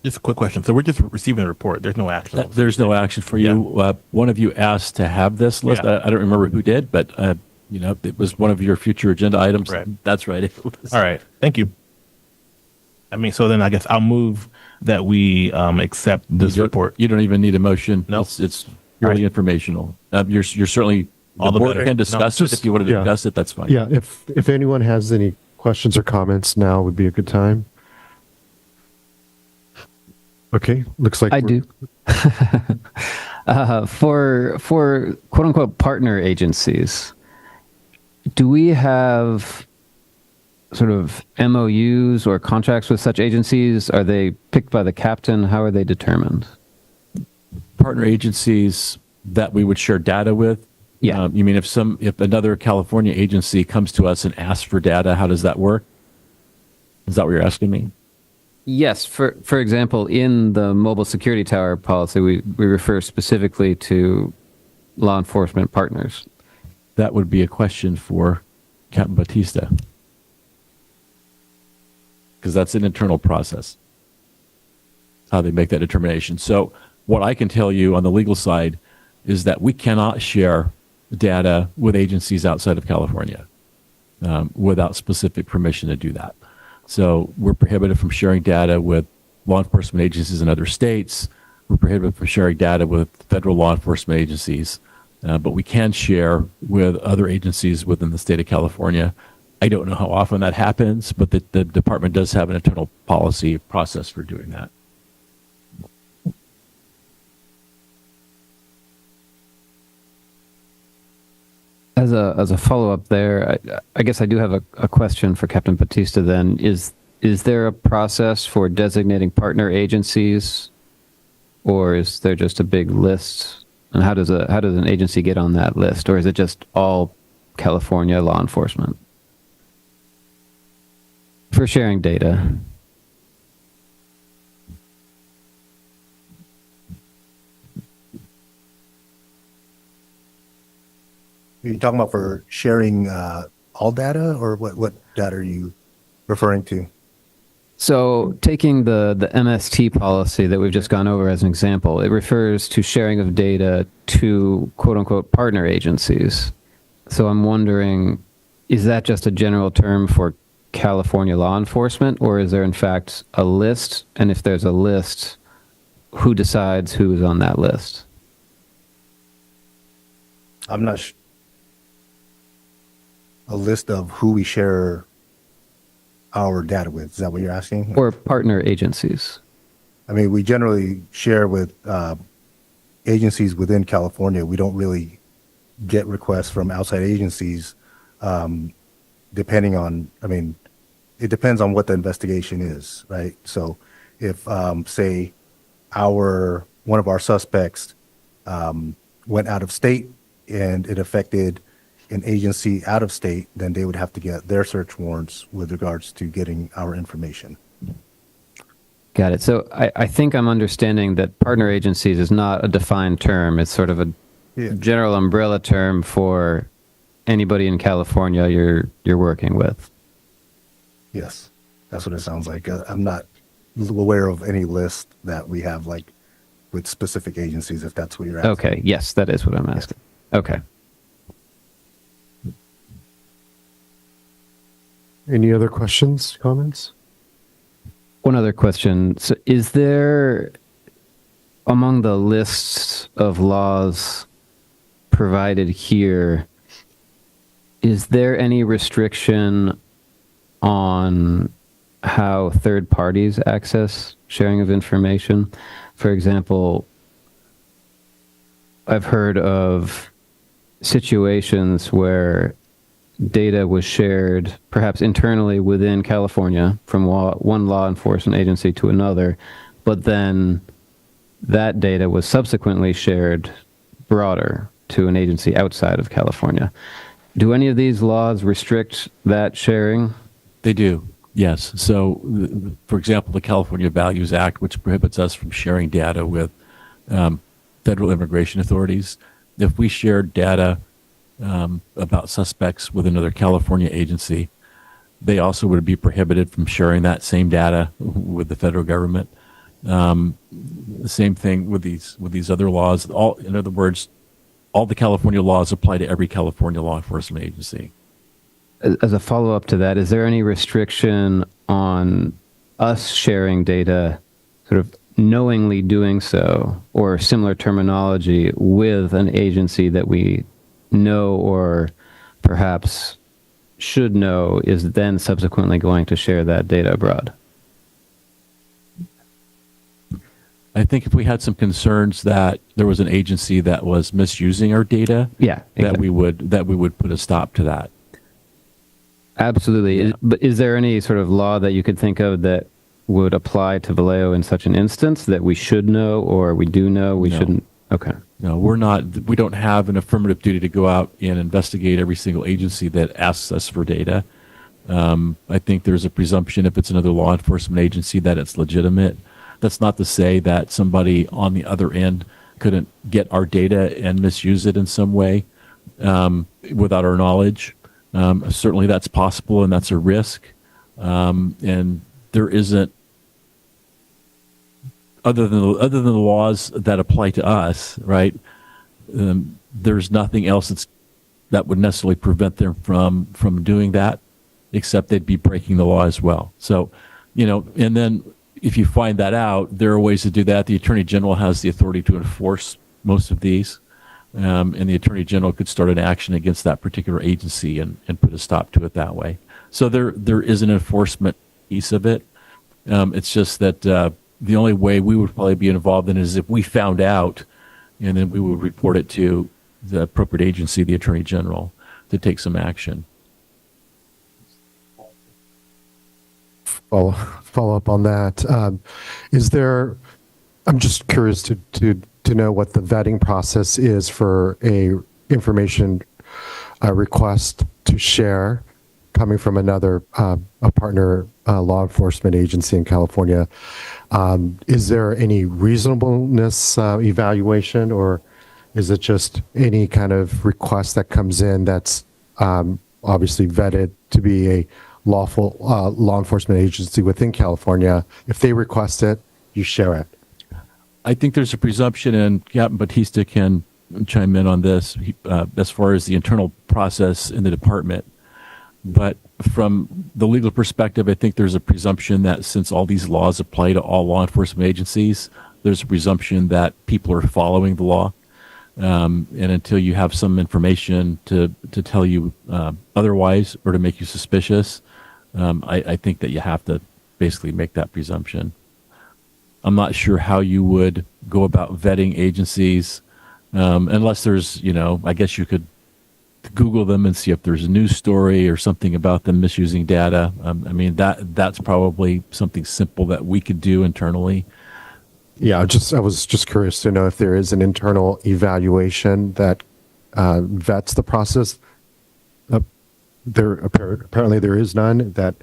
Just a quick question. So we're just receiving a report. There's no action. There's no action for you. One of you asked to have this list. Yeah. I don't remember who did, but it was one of your future agenda items. Right. That's right. All right. Thank you. I mean, so then I guess I'll move that we accept this report. You don't even need a motion. No. It's purely informational. You're certainly, All the the board better. can discuss No, it if you want to yeah. discuss it. That's fine. Yeah, if anyone has any questions or comments, now would be a good time. Okay, looks like I do. For quote unquote partner agencies, do we have sort of MOUs or contracts with such agencies? Are they picked by the captain? How are they determined? Partner agencies that we would share data with. Yeah. You mean if another California agency comes to us and asks for data, how does that work? Is that what you're asking me? Yes. For example, in the mobile security tower policy, we refer specifically to law enforcement partners. That would be a question for Captain Batista. Because that's an internal process, how they make that determination. So what I can tell you on the legal side is that we cannot share data with agencies outside of California without specific permission to do that. So we're prohibited from sharing data with law enforcement agencies in other states. We're prohibited from sharing data with federal law enforcement agencies, but we can share with other agencies within the state of California. I don't know how often that happens, but the department does have an internal policy process for doing that. As a follow-up there, I guess I do have a question for Captain Batista then. Is there a process for designating partner agencies, or is there just a big list? And how does an agency get on that list, or is it just all California law enforcement for sharing data? Are you talking about for sharing all data, or what data are you referring to? So taking the MST policy that we've just gone over as an example, it refers to sharing of data to quote unquote partner agencies. So I'm wondering, is that just a general term for California law enforcement, or is there in fact a list? And if there's a list, who decides who's on that list? I'm not sure. A list of who we share our data with. Is that what you're asking? Or partner agencies? I mean, we generally share with agencies within California. We don't really get requests from outside agencies, depending on, I mean, it depends on what the investigation is, right? So if, say, one of our suspects went out of state and it affected an agency out of state, then they would have to get their search warrants with regards to getting our information. Got it. So I think I'm understanding that partner agencies is not a defined term. It's sort of a general umbrella term for anybody in California you're working with. Yes, that's what it sounds like. I'm not aware of any list that we have like with specific agencies, if that's what you're asking. Okay. Yes, that is what I'm asking. Okay. Any other questions, comments? One other question. So is there, among the lists of laws provided here, is there any restriction on how third parties access sharing of information. For example, I've heard of situations where data was shared perhaps internally within California from one law enforcement agency to another, but then that data was subsequently shared broader to an agency outside of California. Do any of these laws restrict that sharing? They do, yes. So, for example, the California Values Act, which prohibits us from sharing data with federal immigration authorities. If we shared data about suspects with another California agency, they also would be prohibited from sharing that same data with the federal government. The same thing with these other laws. In other words, all the California laws apply to every California law enforcement agency. As a follow-up to that, is there any restriction on us sharing data, sort of knowingly doing so, or similar terminology with an agency that we know or perhaps should know is then subsequently going to share that data abroad? I think if we had some concerns that there was an agency that was misusing our data, Yeah, exactly. that we would put a stop to that. Absolutely. But is there any sort of law that you could think of that would apply to Vallejo in such an instance that we should know, or we do know we shouldn't? Okay. No, we don't have an affirmative duty to go out and investigate every single agency that asks us for data. I think there's a presumption if it's another law enforcement agency that it's legitimate. That's not to say that somebody on the other end couldn't get our data and misuse it in some way without our knowledge. Certainly that's possible, and that's a risk. And there isn't, other than the laws that apply to us, right? There's nothing else that would necessarily prevent them from doing that, except they'd be breaking the law as well. So, and then if you find that out, there are ways to do that. The Attorney General has the authority to enforce most of these, and the Attorney General could start an action against that particular agency and put a stop to it that way. So there is an enforcement piece of it. It's just that the only way we would probably be involved in it is if we found out, and then we would report it to the appropriate agency, the Attorney General, to take some action. Follow up on that. I'm just curious to know what the vetting process is for a information request to share coming from another a partner law enforcement agency in California. Is there any reasonableness evaluation, or is it just any kind of request that comes in that's obviously vetted to be a lawful law enforcement agency within California? If they request it, you share it. I think there's a presumption, and Captain Batista can chime in on this, as far as the internal process in the department. But from the legal perspective, I think there's a presumption that since all these laws apply to all law enforcement agencies, there's a presumption that people are following the law. And until you have some information to tell you otherwise or to make you suspicious, I think that you have to basically make that presumption. I'm not sure how you would go about vetting agencies, unless there's, I guess you could Google them and see if there's a news story or something about them misusing data. I mean, that's probably something simple that we could do internally. Yeah, I was just curious to know if there is an internal evaluation that vets the process. Apparently there is none. That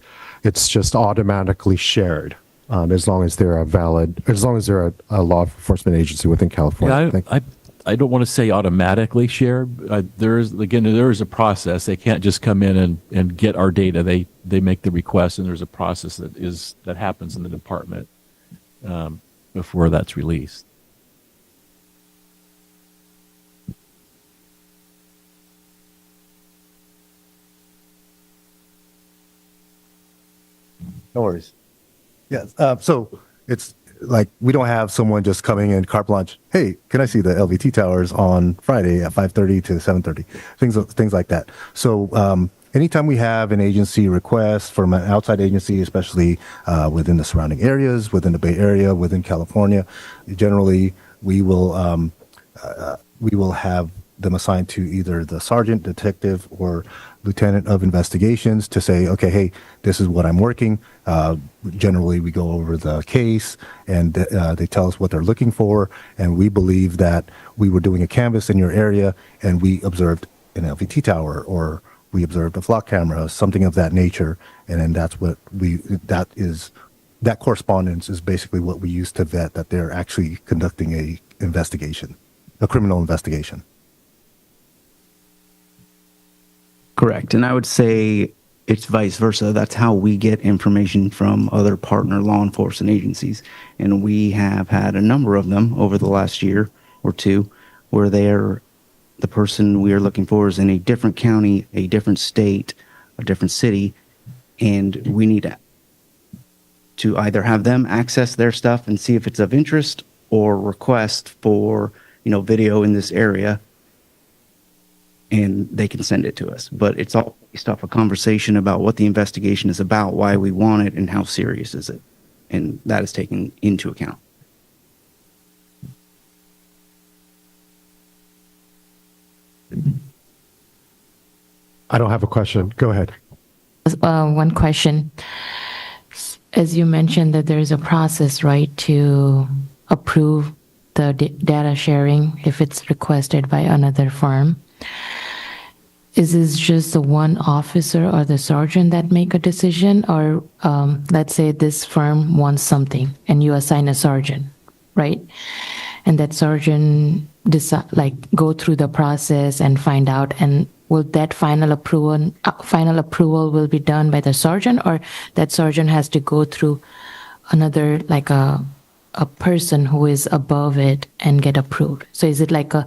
it's just automatically shared as long as they're a law enforcement agency within California. Yeah, I don't want to say automatically shared. There is a process. They can't just come in and get our data. They make the request, and there's a process that happens in the department before that's released. No worries. Yes. So it's like we don't have someone just coming in carte blanche. Hey, can I see the LVT towers on Friday at 5:30 to 7:30? Things like that. So anytime we have an agency request from an outside agency, especially within the surrounding areas, within the Bay Area, within California, generally we will have them assigned to either the sergeant, detective, or lieutenant of investigations to say, okay, hey, this is what I'm working. Generally, we go over the case and they tell us what they're looking for. And we believe that we were doing a canvas in your area and we observed an LVT tower or we observed a flock camera, something of that nature. And then that correspondence is basically what we use to vet that they're actually conducting a criminal investigation. Correct. And I would say it's vice versa. That's how we get information from other partner law enforcement agencies. And we have had a number of them over the last year or two where the person we are looking for is in a different county, a different state, a different city, and we need to either have them access their stuff and see if it's of interest or request for, video in this area, and they can send it to us. But it's all based off a conversation about what the investigation is about, why we want it, and how serious is it. And that is taken into account. I don't have a question. Go ahead. One question. As you mentioned that there's a process, right, to approve the data sharing if it's requested by another firm. Is this just the one officer or the sergeant that make a decision? Or let's say this firm wants something and you assign a sergeant, right? And that sergeant go through the process and find out, and will that final approval will be done by the sergeant, or that sergeant has to go through another, like a person who is above it and get approved? So is it like a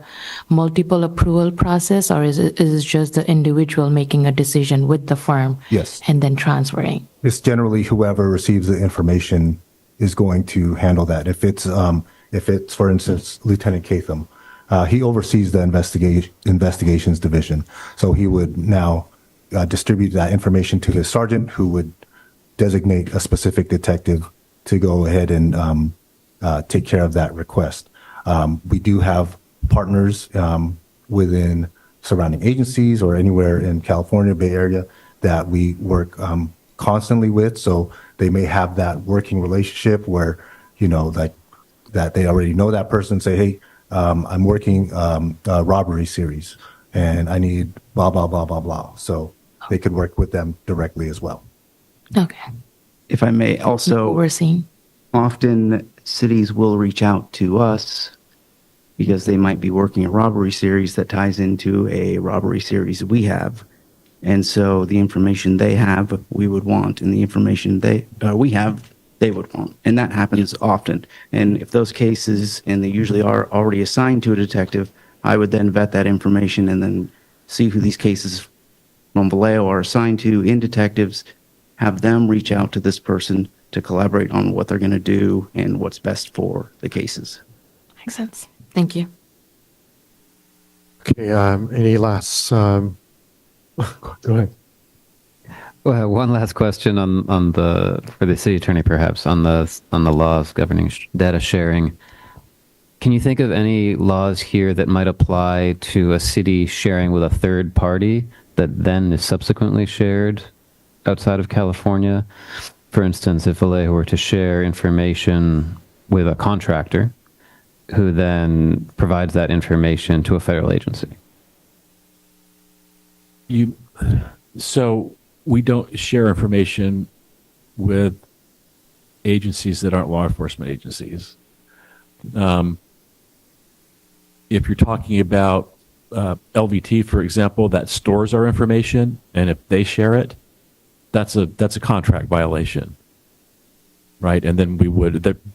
multiple approval process, or is it just the individual making a decision with the firm? Yes. And then transferring? It's generally whoever receives the information is going to handle that. If it's for instance, Lieutenant Catham, he oversees the investigations division. So he would now distribute that information to his sergeant, who would designate a specific detective to go ahead and take care of that request. We do have partners within surrounding agencies or anywhere in California, Bay Area, that we work constantly with. So they may have that working relationship where, that they already know that person, say, hey, I'm working a robbery series and I need blah, blah, blah, blah, blah. So they could work with them directly as well. Okay. If I may also, Overseeing. often cities will reach out to us because they might be working a robbery series that ties into a robbery series we have. And so the information they have, we would want, and the information we have, they would want. And that happens often. And if those cases, and they usually are already assigned to a detective, I would then vet that information and then see who these cases from Vallejo are assigned to in detectives, have them reach out to this person to collaborate on what they're going to do and what's best for the cases. Makes sense. Thank you. Okay, any last, go ahead. Well, one last question for the city attorney, perhaps, on the laws governing data sharing. Can you think of any laws here that might apply to a city sharing with a third party that then is subsequently shared outside of California? For instance, if Vallejo were to share information with a contractor who then provides that information to a federal agency. So we don't share information with agencies that aren't law enforcement agencies. If you're talking about LVT, for example, that stores our information, and if they share it, that's a contract violation, right? And then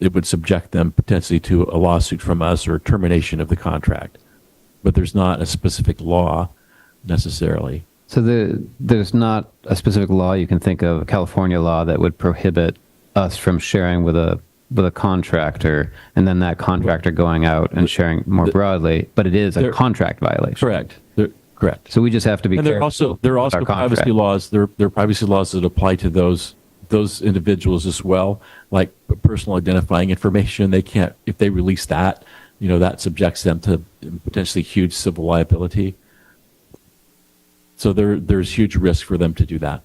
it would subject them potentially to a lawsuit from us or termination of the contract. But there's not a specific law necessarily. So there's not a specific law you can think of, a California law, that would prohibit us from sharing with a contractor and then that contractor going out and sharing more broadly, but it is a contract violation. Correct. Correct. So we just have to be And there are careful. also with our privacy contract. laws. There are privacy laws that apply to those individuals as well, like personal identifying information. They can't, if they release that, that subjects them to potentially huge civil liability. So there's huge risk for them to do that.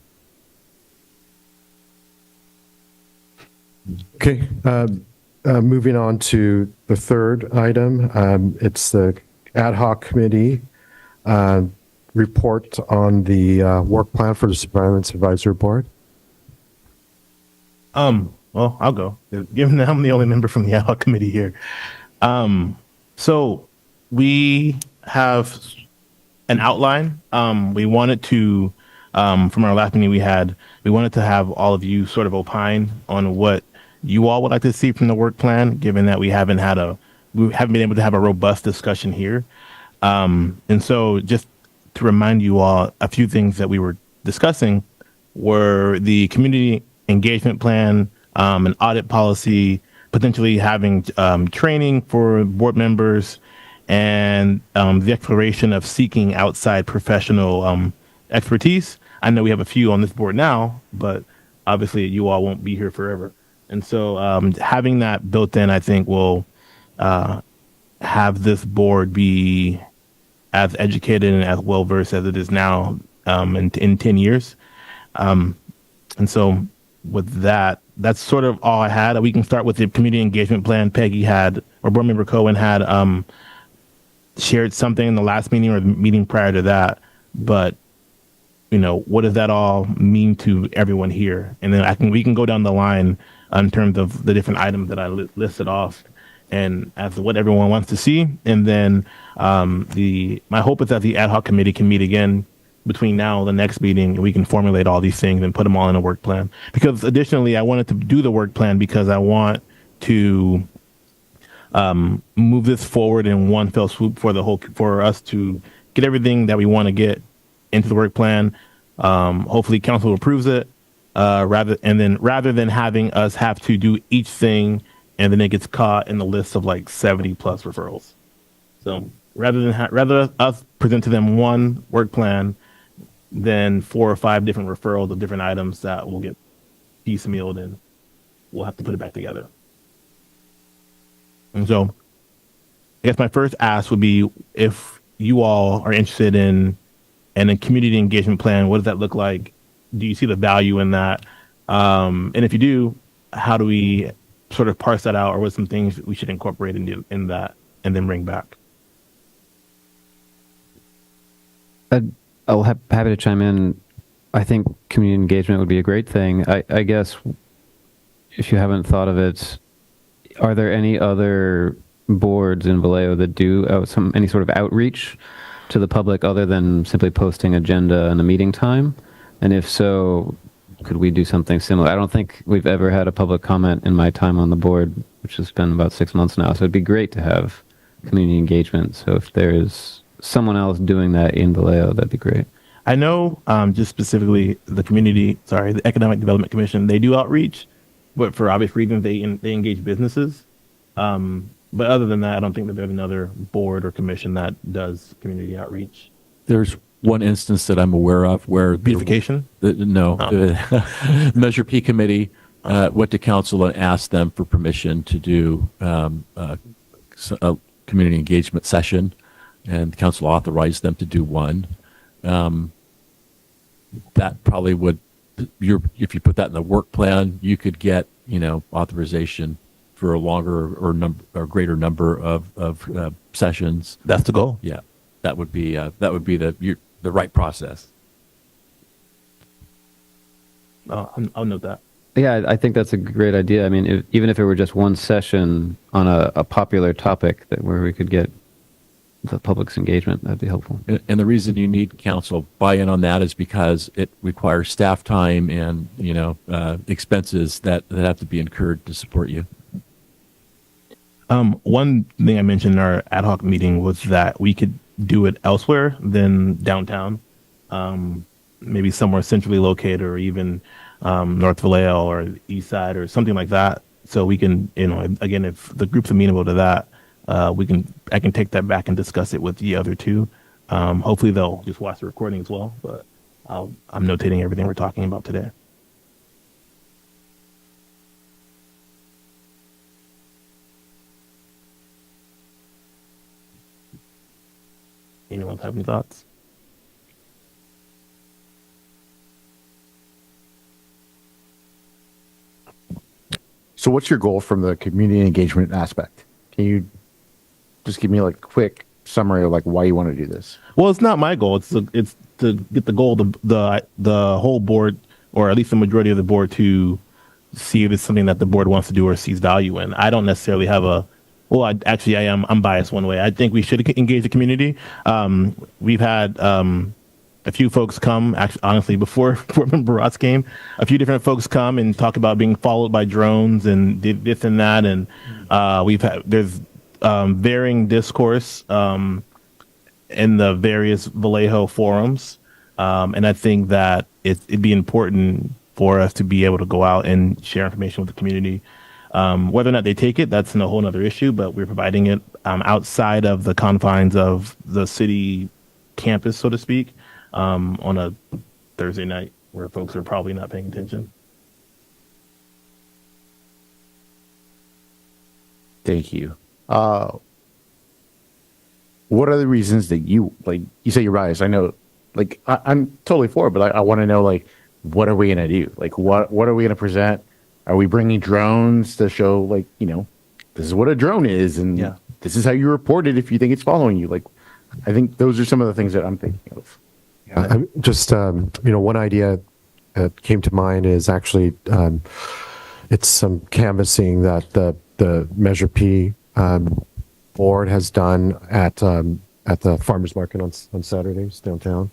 Okay, moving on to the third item. It's the ad hoc committee report on the work plan for the Surveillance Advisory Board. Well, I'll go. Given that I'm the only member from the ad hoc committee here. So we have an outline. We wanted to, from our last meeting we wanted to have all of you sort of opine on what you all would like to see from the work plan, given that we haven't been able to have a robust discussion here. And so just to remind you all, a few things that we were discussing were the community engagement plan, an audit policy, potentially having training for board members, and the exploration of seeking outside professional expertise. I know we have a few on this board now, but obviously you all won't be here forever. And so having that built in, I think, will have this board be as educated and as well versed as it is now in 10 years. And so with that, that's sort of all I had. We can start with the community engagement plan. Peggy had, or board member Cohen had shared something in the last meeting or the meeting prior to that. But, what does that all mean to everyone here? And then we can go down the line in terms of the different items that I listed off and as to what everyone wants to see. And then my hope is that the ad hoc committee can meet again between now and the next meeting, and we can formulate all these things and put them all in a work plan. Because additionally, I wanted to do the work plan because I want to move this forward in one fell swoop for us to get everything that we want to get into the work plan. Hopefully council approves it, rather than having us have to do each thing and then it gets caught in the list of like 70 plus referrals. So rather us present to them one work plan than 4 or 5 different referrals of different items that will get piecemealed and we'll have to put it back together. And so I guess my first ask would be if you all are interested in a community engagement plan, what does that look like? Do you see the value in that? And if you do, how do we sort of parse that out, or what some things we should incorporate in that and then bring back? I'll happy to chime in. I think community engagement would be a great thing. I guess if you haven't thought of it, are there any other boards in Vallejo that do any sort of outreach to the public other than simply posting agenda and a meeting time? And if so, could we do something similar? I don't think we've ever had a public comment in my time on the board, which has been about 6 months now. So it'd be great to have community engagement. So if there is someone else doing that in Vallejo, that'd be great. I know just specifically the Economic Development Commission, they do outreach, but for obvious reasons, they engage businesses. But other than that, I don't think that there's another board or commission that does community outreach. There's one instance that I'm aware of where Beautification? The Measure P committee went to council and asked them for permission to do a community engagement session, and the council authorized them to do one. That probably would, if you put that in the work plan, you could get authorization for a longer or greater number of sessions. That's the goal. Yeah, that would be the right process. I'll note that. Yeah, I think that's a great idea. I mean, even if it were just one session on a popular topic where we could get the public's engagement, that'd be helpful. And the reason you need council buy-in on that is because it requires staff time and expenses that have to be incurred to support you. One thing I mentioned in our ad hoc meeting was that we could do it elsewhere than downtown, maybe somewhere centrally located, or even North Vallejo or East Side or something like that. So we can, again, if the group's amenable to that, I can take that back and discuss it with the other two. Hopefully they'll just watch the recording as well, but I'm notating everything we're talking about today. Anyone have any thoughts? So what's your goal from the community engagement aspect? Can you just give me like a quick summary of like why you want to do this? Well, it's not my goal. It's to get the goal, the whole board, or at least the majority of the board, to see if it's something that the board wants to do or sees value in. I don't necessarily have I'm biased one way. I think we should engage the community. We've had a few folks come, actually, honestly, before Member Ross came, a few different folks come and talk about being followed by drones and did this and that. And there's varying discourse in the various Vallejo forums. And I think that it'd be important for us to be able to go out and share information with the community. Whether or not they take it, that's a whole other issue, but we're providing it outside of the confines of the city campus, so to speak, on a Thursday night where folks are probably not paying attention. Thank you. What are the reasons that you say you're biased? I know, I'm totally for it, but I want to know, what are we going to do? What are we going to present? Are we bringing drones to show, this is what a drone is, and this is how you report it if you think it's following you? I think those are some of the things that I'm thinking of. Just, one idea that came to mind is actually, it's some canvassing that the Measure P board has done at the farmers market on Saturdays downtown.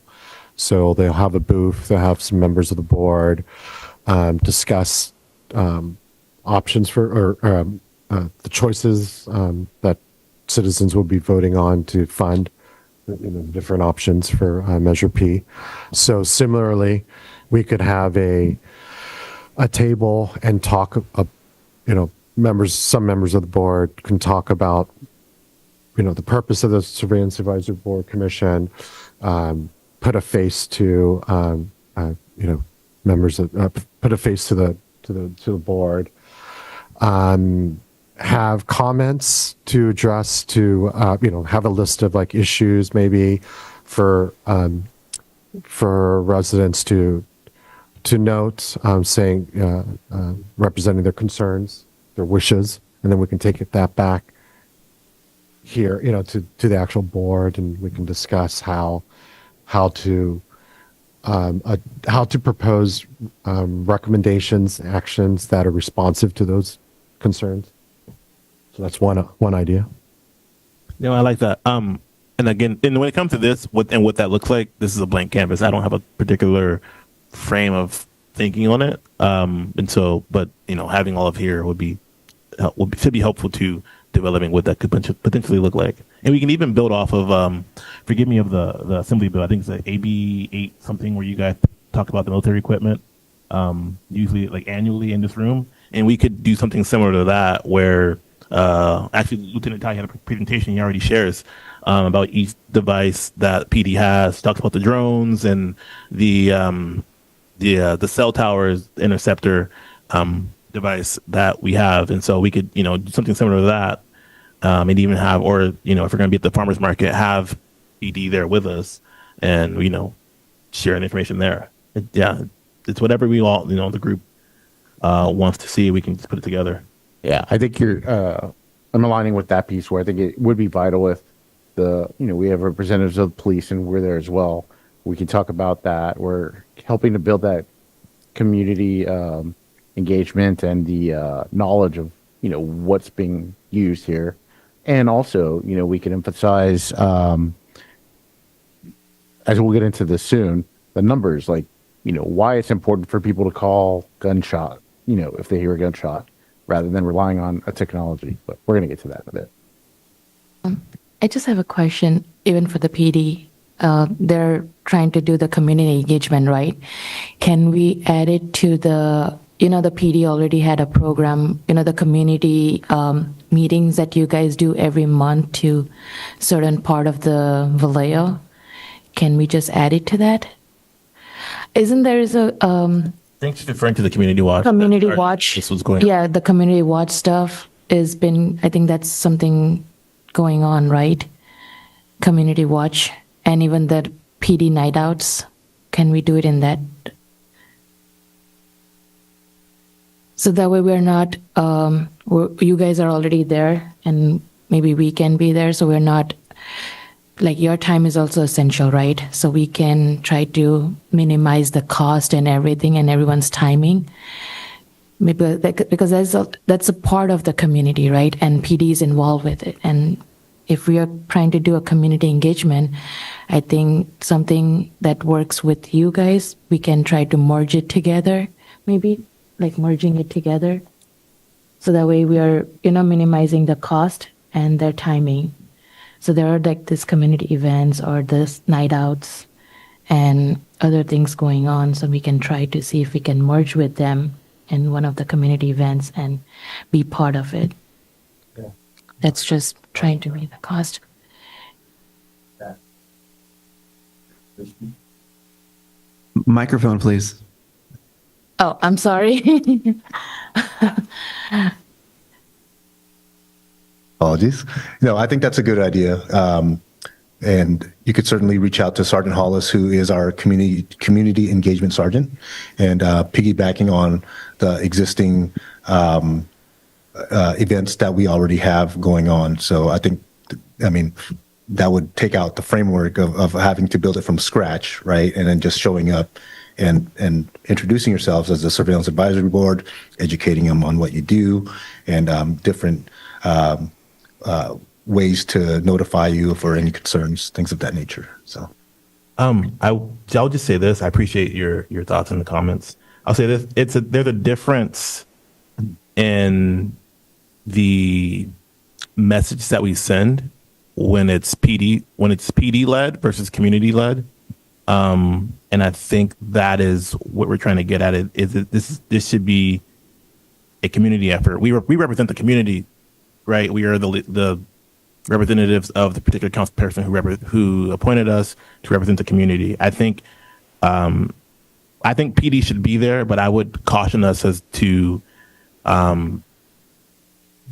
So they'll have a booth, they'll have some members of the board discuss options for the choices that citizens will be voting on to fund different options for Measure P. So similarly, we could have a table and talk, some members of the board can talk about, the purpose of the Surveillance Advisory Board Commission, put a face to, members of, put a face to the board, have comments to address to, have a list of issues maybe for residents to note, saying, representing their concerns, their wishes, and then we can take that back here, to the actual board, and we can discuss how to propose recommendations, actions that are responsive to those concerns. So that's one idea. I like that. And again, and when it comes to this, what that looks like, this is a blank canvas. I don't have a particular frame of thinking on it. But having all of here should be helpful to developing what that could potentially look like. And we can even build off of, forgive me, of the assembly bill. I think it's the AB 8 something where you guys talk about the military equipment, usually annually in this room. And we could do something similar to that where, actually Lieutenant Tai had a presentation he already shares about each device that PD has. Talks about the drones and the cell towers interceptor device that we have. And so we could, do something similar to that. And even have, or, if we're going to be at the farmer's market, have PD there with us and, share the information there. It's whatever we all, the group wants to see, we can just put it together. Yeah, I think I'm aligning with that piece where I think it would be vital if we have representatives of the police and we're there as well. We can talk about that. We're helping to build that community engagement and the knowledge of, what's being used here. And also, we can emphasize, as we'll get into this soon, the numbers, why it's important for people to call gunshot, if they hear a gunshot, rather than relying on a technology. But we're going to get to that in a bit. I just have a question, even for the PD. They're trying to do the community engagement, right? Can we add it to the PD already had a program, the community meetings that you guys do every month to certain part of the Vallejo. can we just add it to that? Isn't there is a I think she's referring to the community watch. community Or watch? This was going on. Yeah, the community watch stuff has been, I think that's something going on, right? Community watch, and even the PD night outs. Can we do it in that? So that way we're not, you guys are already there and maybe we can be there. So we're not, like your time is also essential, right? So we can try to minimize the cost and everything and everyone's timing. Maybe because that's a part of the community, right? And PD is involved with it. And if we are trying to do a community engagement, I think something that works with you guys, we can try to merge it together, maybe like merging it together. So that way we are, minimizing the cost and their timing. So there are like these community events or this night outs and other things going on. So we can try to see if we can merge with them in one of the community events and be part of it. Yeah. That's just trying to meet the cost. Microphone, please. Oh, I'm sorry. Apologies. No, I think that's a good idea. And you could certainly reach out to Sergeant Hollis, who is our community engagement sergeant, and piggybacking on the existing events that we already have going on. So I think, that would take out the framework of having to build it from scratch, right? And then just showing up and introducing yourselves as the Surveillance Advisory Board, educating them on what you do, and different ways to notify you for any concerns, things of that nature. So, I'll just say this. I appreciate your thoughts in the comments. I'll say this. There's a difference in the message that we send when it's PD led versus community led. And I think that is what we're trying to get at. This should be a community effort. We represent the community, right? We are the representatives of the particular council person who appointed us to represent the community. I think PD should be there, but I would caution us as to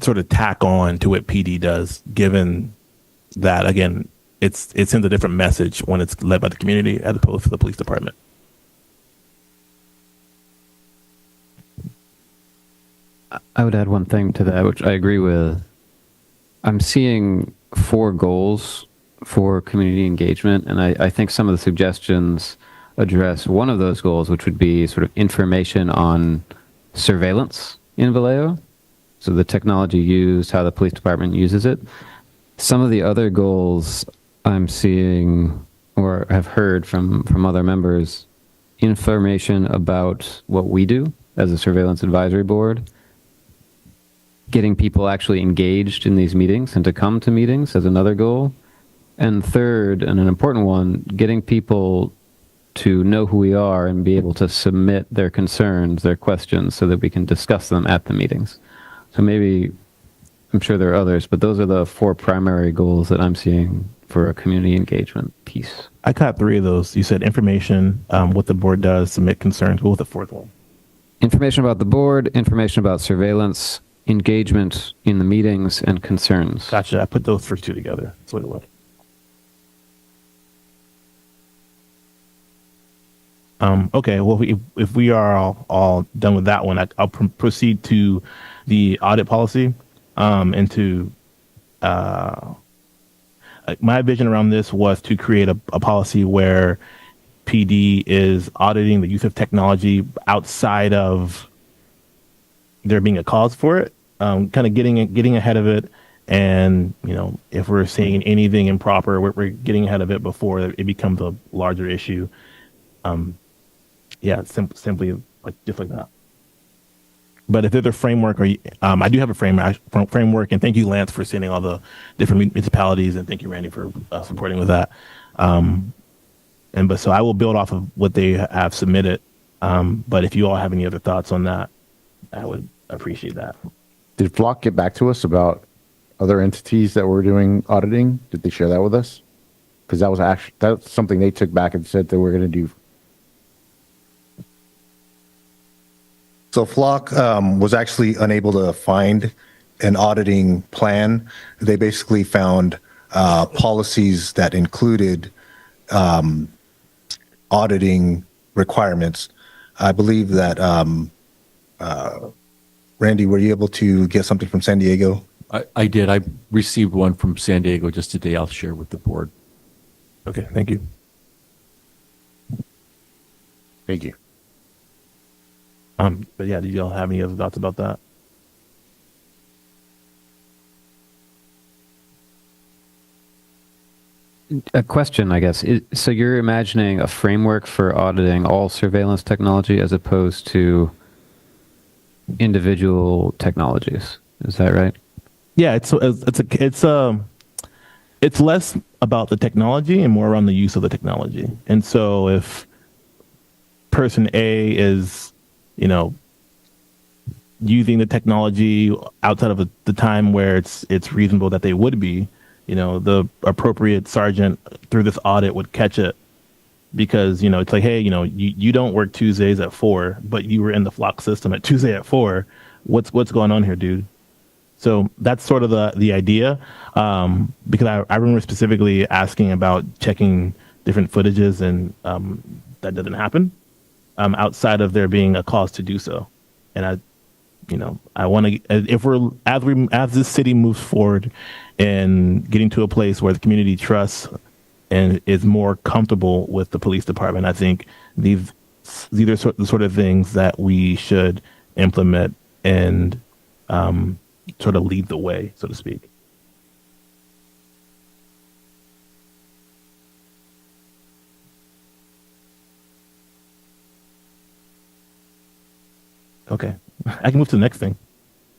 sort of tack on to what PD does, given that, again, it sends a different message when it's led by the community as opposed to the police department. I would add one thing to that, which I agree with. I'm seeing 4 goals for community engagement, and I think some of the suggestions address one of those goals, which would be sort of information on surveillance in Vallejo. So the technology used, how the police department uses it. Some of the other goals I'm seeing or have heard from other members, information about what we do as a surveillance advisory board, getting people actually engaged in these meetings and to come to meetings as another goal. And third, and an important one, getting people to know who we are and be able to submit their concerns, their questions, so that we can discuss them at the meetings. So maybe, I'm sure there are others, but those are the 4 primary goals that I'm seeing for a community engagement piece. I caught 3 of those. You said information, what the board does, submit concerns. What was the 4th one? Information about the board, information about surveillance, engagement in the meetings, and concerns. Gotcha. I put those first 2 together. That's what it was. Okay. Well, if we are all done with that one, I'll proceed to the audit policy, and to my vision around this was to create a policy where PD is auditing the use of technology outside of there being a cause for it, kind of getting ahead of it. And, if we're seeing anything improper, we're getting ahead of it before it becomes a larger issue. Simply just like that. But if there's a framework, I do have a framework, and thank you, Lance, for sending all the different municipalities, and thank you, Randy, for supporting with that. So I will build off of what they have submitted. But if you all have any other thoughts on that, I would appreciate that. Did Flock get back to us about other entities that were doing auditing? Did they share that with us? Because that's something they took back and said they were going to do. So Flock was actually unable to find an auditing plan. They basically found policies that included auditing requirements. I believe that, Randy, were you able to get something from San Diego? I did. I received one from San Diego just today. I'll share with the board. Okay, thank you. Thank you. But yeah, do y'all have any other thoughts about that? A question, I guess. So you're imagining a framework for auditing all surveillance technology as opposed to individual technologies. Is that right? Yeah, it's less about the technology and more around the use of the technology. And so if person A is, using the technology outside of the time where it's reasonable that they would be, the appropriate sergeant through this audit would catch it because, it's like, hey, you don't work Tuesdays at 4, but you were in the flock system at Tuesday at 4. What's going on here, dude? So that's sort of the idea. Because I remember specifically asking about checking different footages and that doesn't happen outside of there being a cause to do so. And I want to, as this city moves forward and getting to a place where the community trusts and is more comfortable with the police department, I think these are the sort of things that we should implement and sort of lead the way, so to speak. Okay, I can move to the next thing.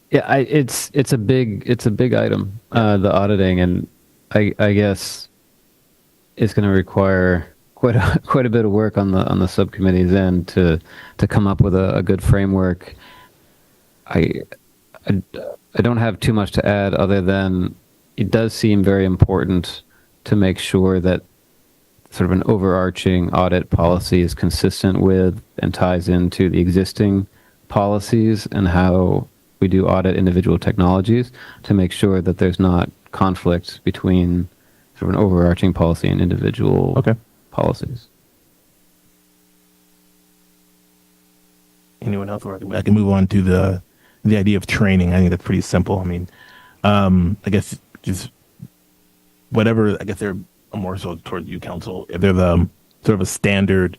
Yeah, it's a big item, the auditing, and I guess it's going to require quite a bit of work on the subcommittee's end to come up with a good framework. I don't have too much to add other than it does seem very important to make sure that sort of an overarching audit policy is consistent with and ties into the existing policies and how we do audit individual technologies to make sure that there's not conflict between sort of an overarching policy and individual policies. Anyone else? Or I can move on to the idea of training. I think that's pretty simple. I mean, I guess just whatever, I guess they're more so towards you, council. If they're the sort of a standard,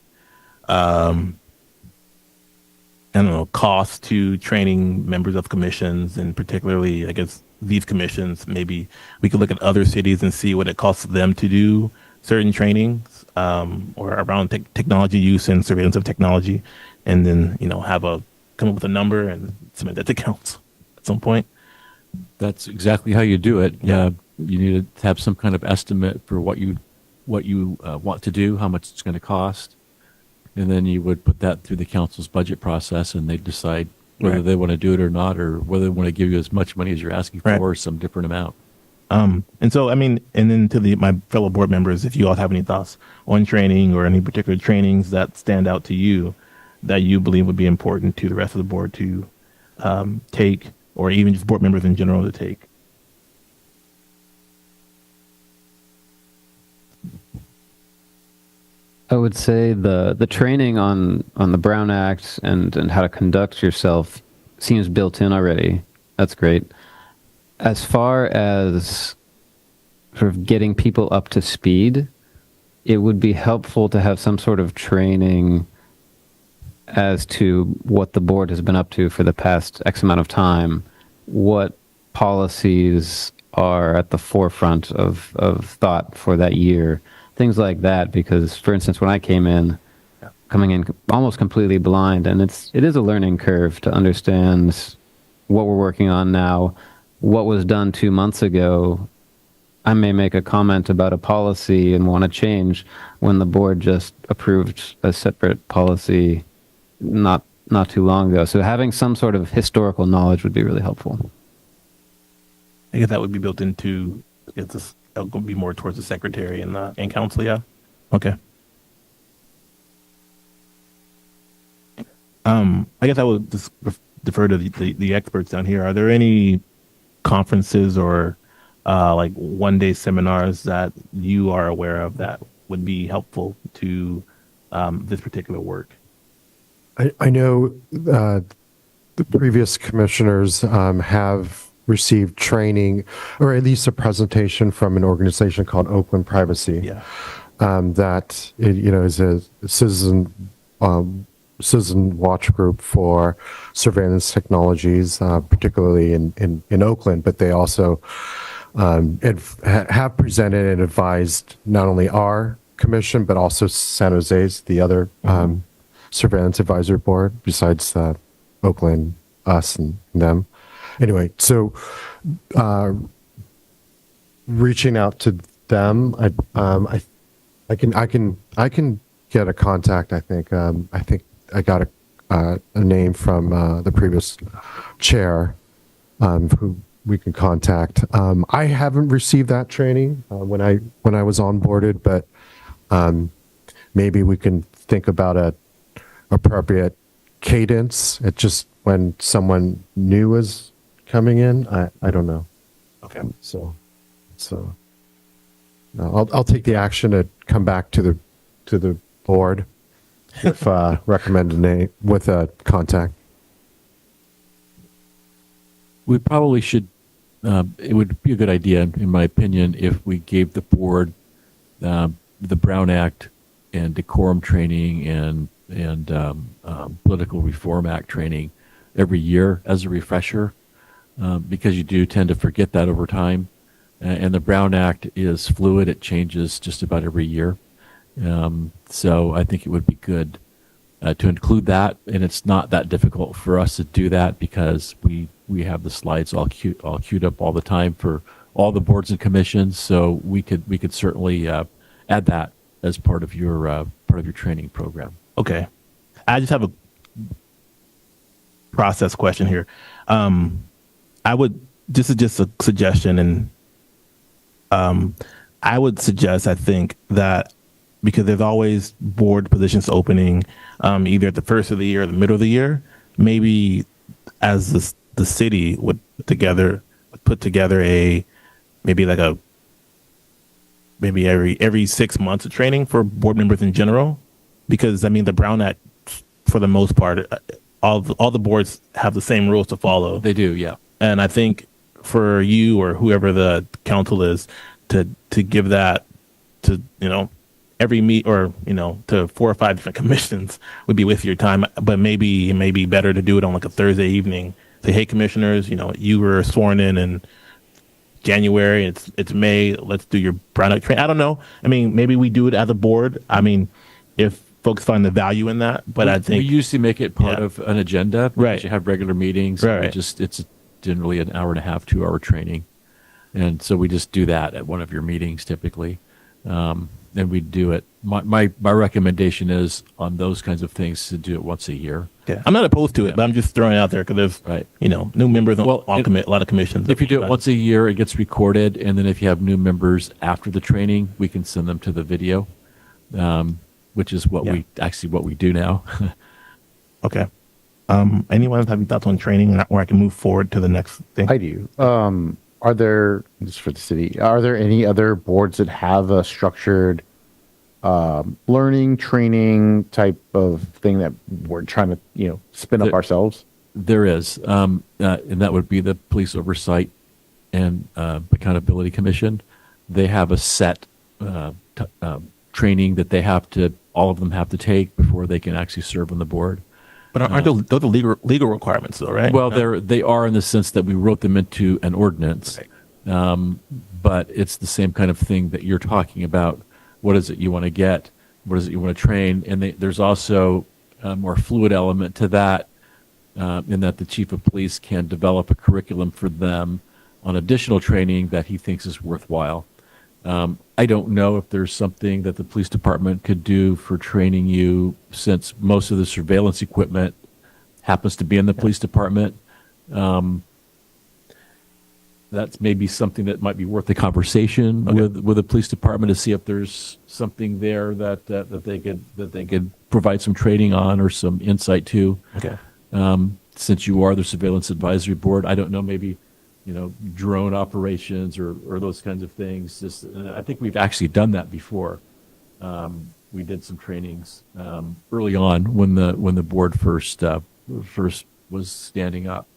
I don't know, cost to training members of commissions, and particularly, I guess, these commissions, maybe we could look at other cities and see what it costs them to do certain trainings or around technology use and surveillance of technology, and then, come up with a number and submit that to council at some point. That's exactly how you do it. Yeah, you need to have some kind of estimate for what you want to do, how much it's going to cost, and then you would put that through the council's budget process, and they decide whether they want to do it or not, or whether they want to give you as much money as you're asking for, or some different amount. And so, I mean, and then to my fellow board members, if you all have any thoughts on training or any particular trainings that stand out to you that you believe would be important to the rest of the board to take, or even just board members in general to take. I would say the training on the Brown Act and how to conduct yourself seems built in already. That's great. As far as sort of getting people up to speed, it would be helpful to have some sort of training as to what the board has been up to for the past X amount of time, what policies are at the forefront of thought for that year, things like that. Because, for instance, when I came in, coming in almost completely blind, and it is a learning curve to understand what we're working on now, what was done 2 months ago. I may make a comment about a policy and want to change when the board just approved a separate policy not too long ago. So having some sort of historical knowledge would be really helpful. I guess that would be built into it'll be more towards the secretary and council. Yeah. Okay. I guess I would just defer to the experts down here. Are there any conferences or like one-day seminars that you are aware of that would be helpful to this particular work? I know the previous commissioners have received training, or at least a presentation from an organization called Oakland Privacy. Yeah. That is a citizen watch group for surveillance technologies, particularly in Oakland. But they also have presented and advised not only our commission but also San Jose's, the other surveillance advisory board, besides Oakland, us, and them. Anyway, so reaching out to them, I can get a contact. I think I got a name from the previous chair who we can contact. I haven't received that training when I was onboarded, but maybe we can think about a appropriate cadence. It's just when someone new is coming in. I don't know. Okay. So no, I'll take the action to come back to the board if recommend a name with a contact. We probably should, it would be a good idea, in my opinion, if we gave the board the Brown Act and decorum training and Political Reform Act training every year as a refresher, because you do tend to forget that over time. And the Brown Act is fluid. It changes just about every year. So I think it would be good to include that. And it's not that difficult for us to do that because we have the slides all queued up all the time for all the boards and commissions. So we could certainly add that as part of your training program. Okay. I just have a process question here. This is just a suggestion, and I would suggest, I think, that because there's always board positions opening, either at the first of the year or the middle of the year, maybe as the city would put together maybe every 6 months of training for board members in general, because I mean the Brown Act, for the most part, all the boards have the same rules to follow. They do, yeah. And I think for you or whoever the council is to give that to every meet, or to 4 or 5 different commissions would be with your time. But maybe it may be better to do it on like a Thursday evening. Say, hey, commissioners, you were sworn in January. It's May. Let's do your Brown Act training. I don't know. I mean, maybe we do it as a board. I mean, if folks find the value in that, but I think we usually make it part of an agenda. Right. You have regular meetings. Right. It's generally an hour and a half, 2 hour training. And so we just do that at one of your meetings typically. And we do it. My recommendation is on those kinds of things to do it once a year. Yeah. I'm not opposed to it, but I'm just throwing it out there because there's, new members on a lot of commissions. If you do it once a year, it gets recorded. And then if you have new members after the training, we can send them to the video, which is what we do now. Okay. Anyone have any thoughts on training, or I can move forward to the next thing? I do. Are there, just for the city, are there any other boards that have a structured learning, training type of thing that we're trying to, spin up ourselves? There is, and that would be the Police Oversight and Accountability Commission. They have a set training that all of them have to take before they can actually serve on the board. But aren't those the legal requirements, though, right? Well, they are in the sense that we wrote them into an ordinance, but it's the same kind of thing that you're talking about. What is it you want to get? What is it you want to train? And there's also a more fluid element to that, in that the chief of police can develop a curriculum for them on additional training that he thinks is worthwhile. I don't know if there's something that the police department could do for training you, since most of the surveillance equipment happens to be in the police department. that's maybe something that might be worth a conversation with the police department to see if there's something there that they could provide some training on or some insight to. Okay. Since you are the surveillance advisory board, I don't know, maybe, drone operations or those kinds of things. Just, I think we've actually done that before. We did some trainings early on when the board first was standing up.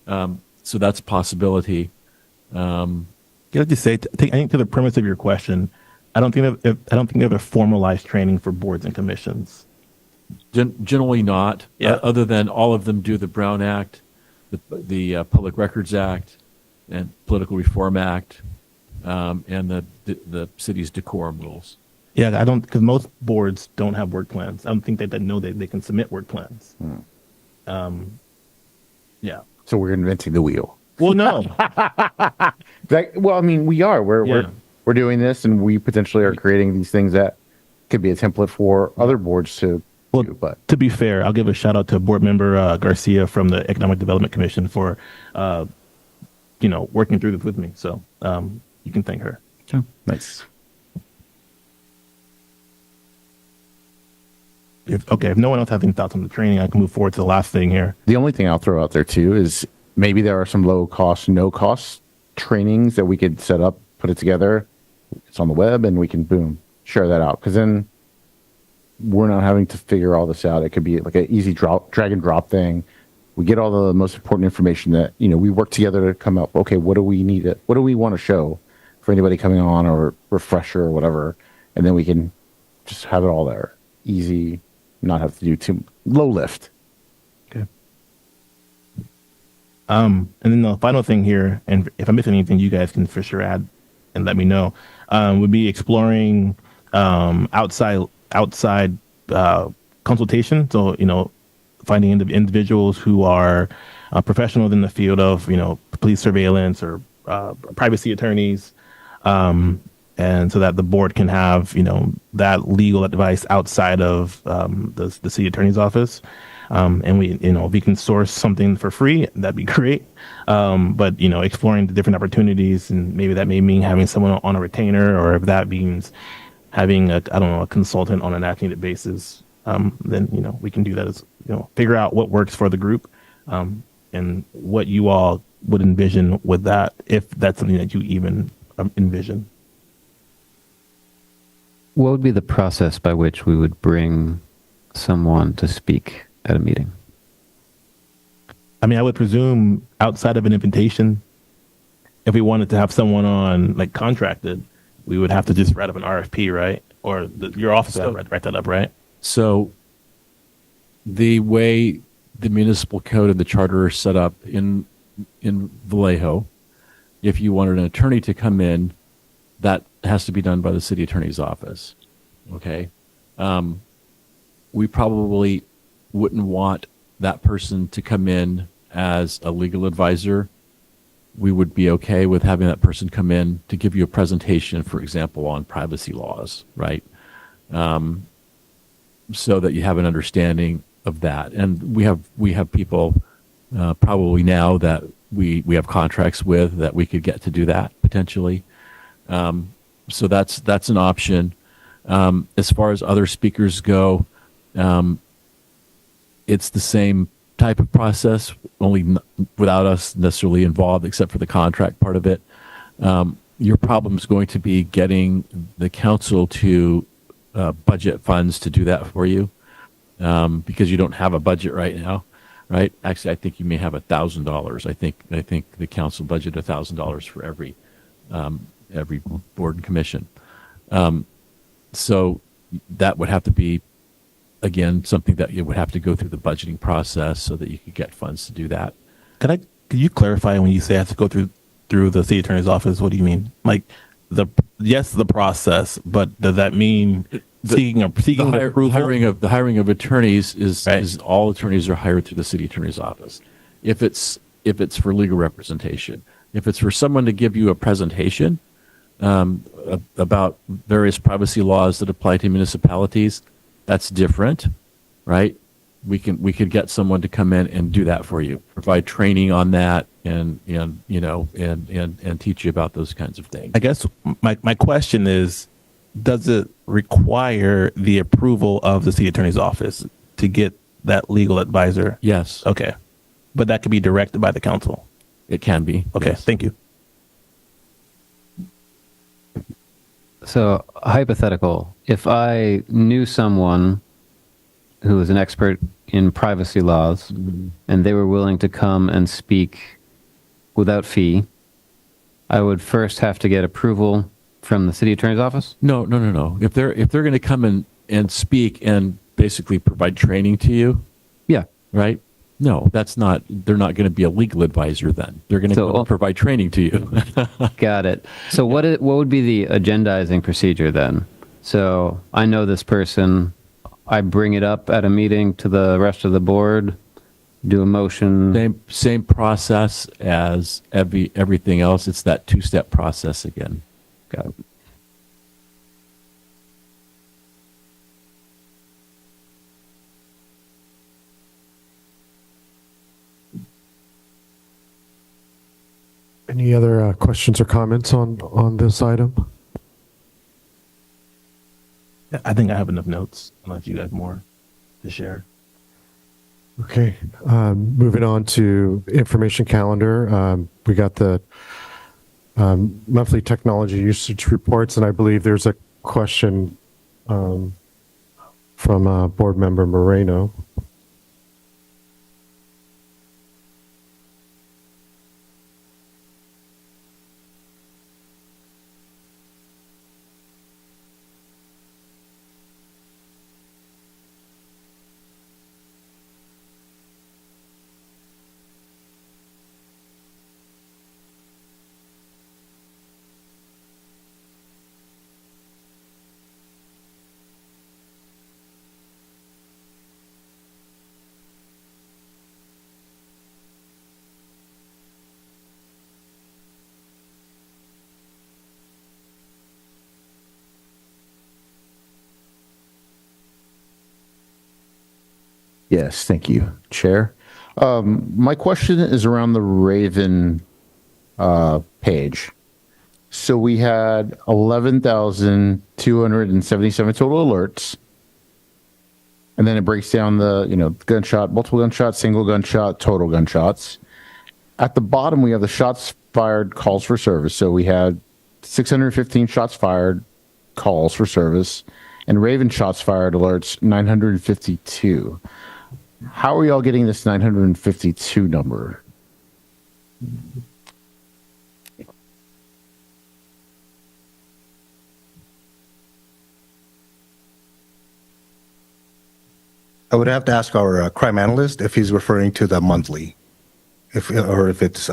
So that's a possibility. Can I just say, I think to the premise of your question, I don't think they have a formalized training for boards and commissions. Generally not. Yeah. Other than all of them do the Brown Act, the Public Records Act, and Political Reform Act, and the city's decorum rules. Yeah, I don't, because most boards don't have work plans. I don't think they know that they can submit work plans. Yeah. So we're inventing the wheel. Well, no. Well, I mean, we are. Yeah. We're doing this, and we potentially are creating these things that could be a template for other boards to do. But To be fair, I'll give a shout out to board member Garcia from the Economic Development Commission for, working through this with me. So you can thank her. nice. If no one else has any thoughts on the training, I can move forward to the last thing here. The only thing I'll throw out there too is maybe there are some low cost, no cost trainings that we could set up, put it together. It's on the web, and we can share that out. Because then we're not having to figure all this out. It could be like an easy drag and drop thing. We get all the most important information that we work together to come up. Okay, what do we need? What do we want to show for anybody coming on, or refresher or whatever, and then we can just have it all there, easy. Not have to do too low lift. Okay. And then the final thing here, and if I miss anything, you guys can for sure add and let me know. Would be exploring outside consultation. So finding individuals who are professionals in the field of police surveillance or privacy attorneys. And so that the board can have, that legal advice outside of the city attorney's office. And if we can source something for free, that'd be great. But, exploring the different opportunities, and maybe that may mean having someone on a retainer, or if that means having a consultant on an as-needed basis, then, we can do that as, figure out what works for the group, and what you all would envision with that, if that's something that you even envision. What would be the process by which we would bring someone to speak at a meeting? I mean, I would presume outside of an invitation, if we wanted to have someone on like contracted, we would have to just write up an RFP, right? Or your office would write that up, right? So the way the municipal code and the charter are set up in Vallejo, if you wanted an attorney to come in, that has to be done by the city attorney's office. Okay. We probably wouldn't want that person to come in as a legal advisor. We would be okay with having that person come in to give you a presentation, for example, on privacy laws, right? So that you have an understanding of that. And we have people probably now that we have contracts with that we could get to do that potentially. So that's an option. As far as other speakers go, it's the same type of process, only without us necessarily involved, except for the contract part of it. Your problem is going to be getting the council to budget funds to do that for you, because you don't have a budget right now, right? Actually, I think you may have $1,000. I think the council budget $1,000 for every board and commission. So that would have to be, again, something that you would have to go through the budgeting process so that you could get funds to do that. Could you clarify when you say I have to go through the city attorney's office? What do you mean? Like the process, but does that mean seeking approval? The hiring of attorneys is all attorneys are hired through the city attorney's office. If it's for legal representation, if it's for someone to give you a presentation about various privacy laws that apply to municipalities, that's different, right? we could get someone to come in and do that for you, provide training on that, and you know, and teach you about those kinds of things. I guess my question is, does it require the approval of the city attorney's office to get that legal advisor? Yes, Okay. But that could be directed by the council. it can be. Okay. Yes. Thank you. So, hypothetical, if I knew someone who was an expert in privacy laws and they were willing to come and speak without fee, I would first have to get approval from the city attorney's office? No. If they're going to come in and speak and basically provide training to you, Yeah. right? No, that's not. They're not going to be a legal advisor. Then they're going to So, provide training to you. Got it. So what would be the agendizing procedure then? So I know this person, I bring it up at a meeting to the rest of the board, do a motion. Same process as everything else. It's that two-step process again. Got it. Any other questions or comments on this item? I think I have enough notes, unless you guys have more to share. Okay, moving on to information calendar. We got the monthly technology usage reports, and I believe there's a question from Board Member Moreno. Yes, thank you, Chair. My question is around the Raven page. So we had 11,277 total alerts. And then it breaks down the, gunshot, multiple gunshots, single gunshot, total gunshots. At the bottom, we have the shots fired calls for service. So we had 615 shots fired calls for service, and Raven shots fired alerts 952. How are y'all getting this 952 number? I would have to ask our crime analyst if he's referring to the monthly, or if it's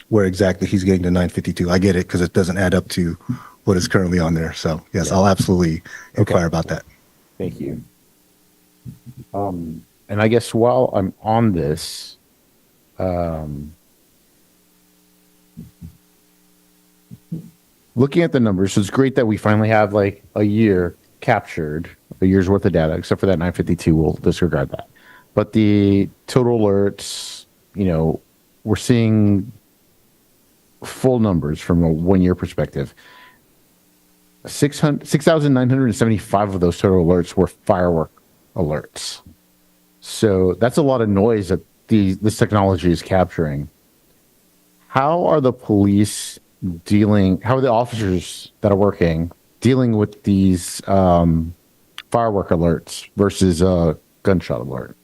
where exactly he's getting the 952. I get it because it doesn't add up to what is currently on there. So yes, I'll absolutely inquire about that. Thank you. And I guess while I'm on this, looking at the numbers, it's great that we finally have like a year captured, a year's worth of data, except for that 952. We'll disregard that. But the total alerts, we're seeing full numbers from a 1 year perspective. 6,975 of those total alerts were firework alerts. So that's a lot of noise that this technology is capturing. How are the police how are the officers that are working dealing with these firework alerts versus a gunshot alert?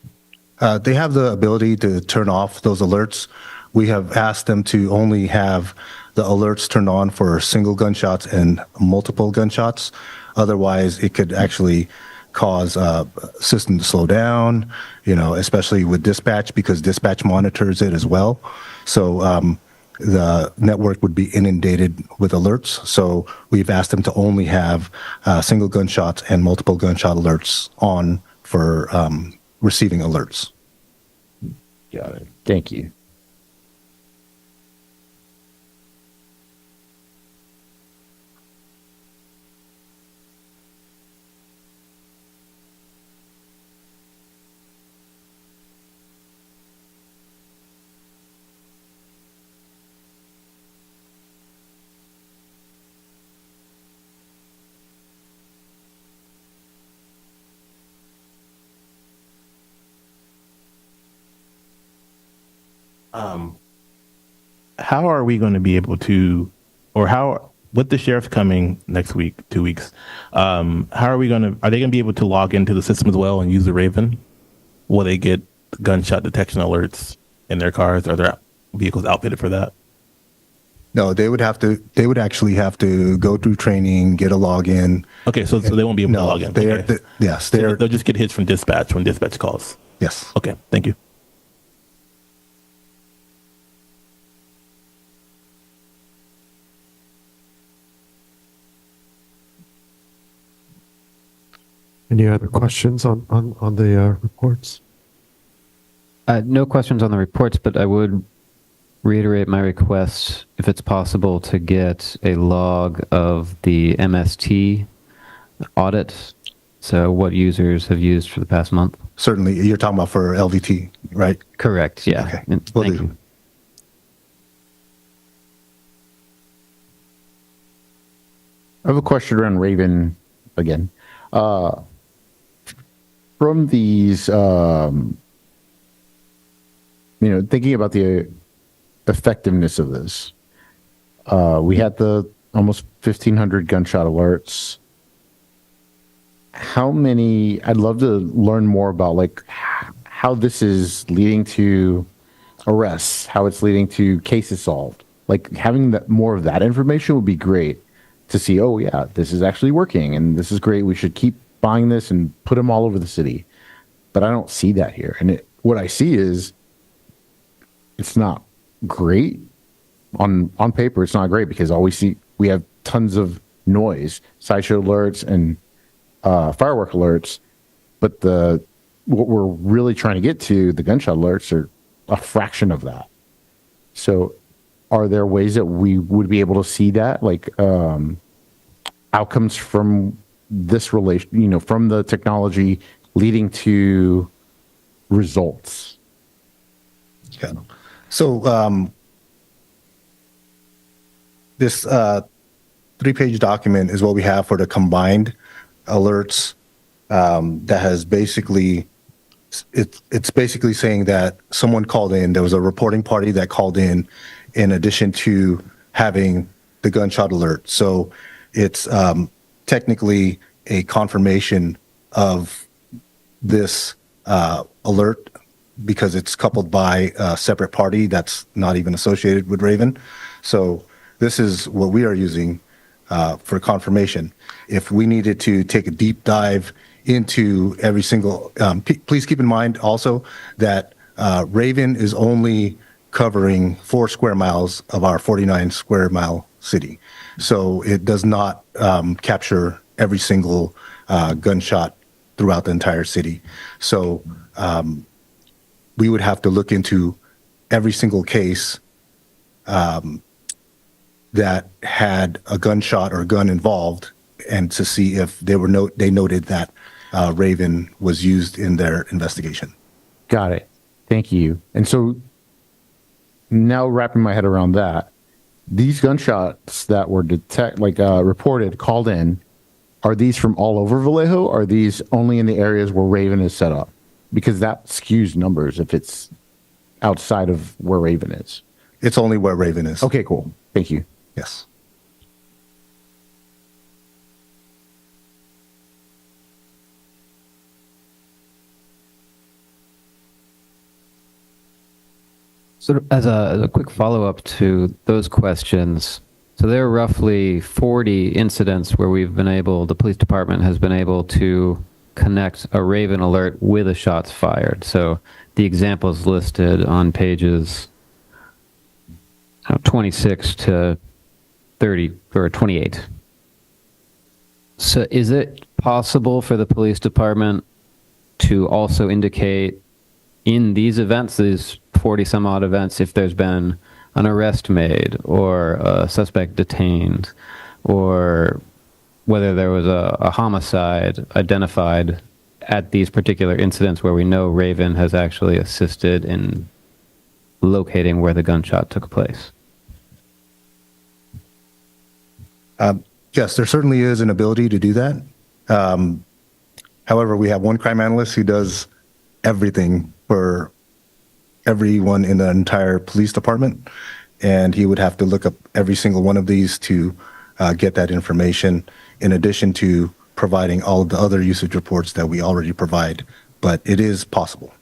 They have the ability to turn off those alerts. We have asked them to only have the alerts turned on for single gunshots and multiple gunshots. Otherwise, it could actually cause system to slow down, especially with dispatch, because dispatch monitors it as well. So the network would be inundated with alerts. So we've asked them to only have single gunshots and multiple gunshot alerts on for receiving alerts. Got it. Thank you. How are we going to be able to, or how, with the sheriff coming next week, 2 weeks, how are they going to be able to log into the system as well and use the Raven? Will they get gunshot detection alerts in their cars? Are their vehicles outfitted for that? No, they would actually have to go through training, get a login. Okay, so they won't be able to No, log in. they're, Okay. yes, So they're, they'll just get hits from dispatch when dispatch calls. yes. Okay, thank you. Any other questions on the reports? No questions on the reports, but I would reiterate my request, if it's possible, to get a log of the MST audit. So what users have used for the past month. Certainly, you're talking about for LVT, right? Correct, yeah. Okay, And will thank do. you. I have a question around Raven again. From these, thinking about the effectiveness of this, we had the almost 1,500 gunshot alerts. How many? I'd love to learn more about like how this is leading to arrests, how it's leading to cases solved. Like having that more of that information would be great to see. Oh yeah, this is actually working, and this is great. We should keep buying this and put them all over the city. But I don't see that here, and what I see is it's not great on paper. It's not great because all we have tons of noise, sideshow alerts, and firework alerts, but what we're really trying to get to, the gunshot alerts, are a fraction of that. So are there ways that we would be able to see that, like outcomes from this relation, from the technology leading to results? Yeah. So this 3-page document is what we have for the combined alerts. That has basically, it's basically saying that someone called in. There was a reporting party that called in addition to having the gunshot alert. So it's technically a confirmation of this alert because it's coupled by a separate party that's not even associated with Raven. So this is what we are using for confirmation. If we needed to take a deep dive into every single, please keep in mind also that Raven is only covering 4 square miles of our 49 square mile city. So it does not capture every single gunshot throughout the entire city. So we would have to look into every single case that had a gunshot or a gun involved, and to see if they noted that Raven was used in their investigation. Got it. Thank you. And so now wrapping my head around that, these gunshots that were reported, called in, are these from all over Vallejo? Or are these only in the areas where Raven is set up? Because that skews numbers if it's outside of where Raven is. It's only where Raven is. Okay, cool. Thank you. Yes. Sort of as a quick follow-up to those questions, so there are roughly 40 incidents where the police department has been able to connect a Raven alert with a shots fired. So the examples listed on pages 26 to 30 or 28. So is it possible for the police department to also indicate in these events, these 40 some odd events, if there's been an arrest made or a suspect detained, or whether there was a homicide identified at these particular incidents where we know Raven has actually assisted in locating where the gunshot took place? Yes, there certainly is an ability to do that. However, we have one crime analyst who does everything for everyone in the entire police department, and he would have to look up every single one of these to get that information, in addition to providing all of the other usage reports that we already provide. But it is possible.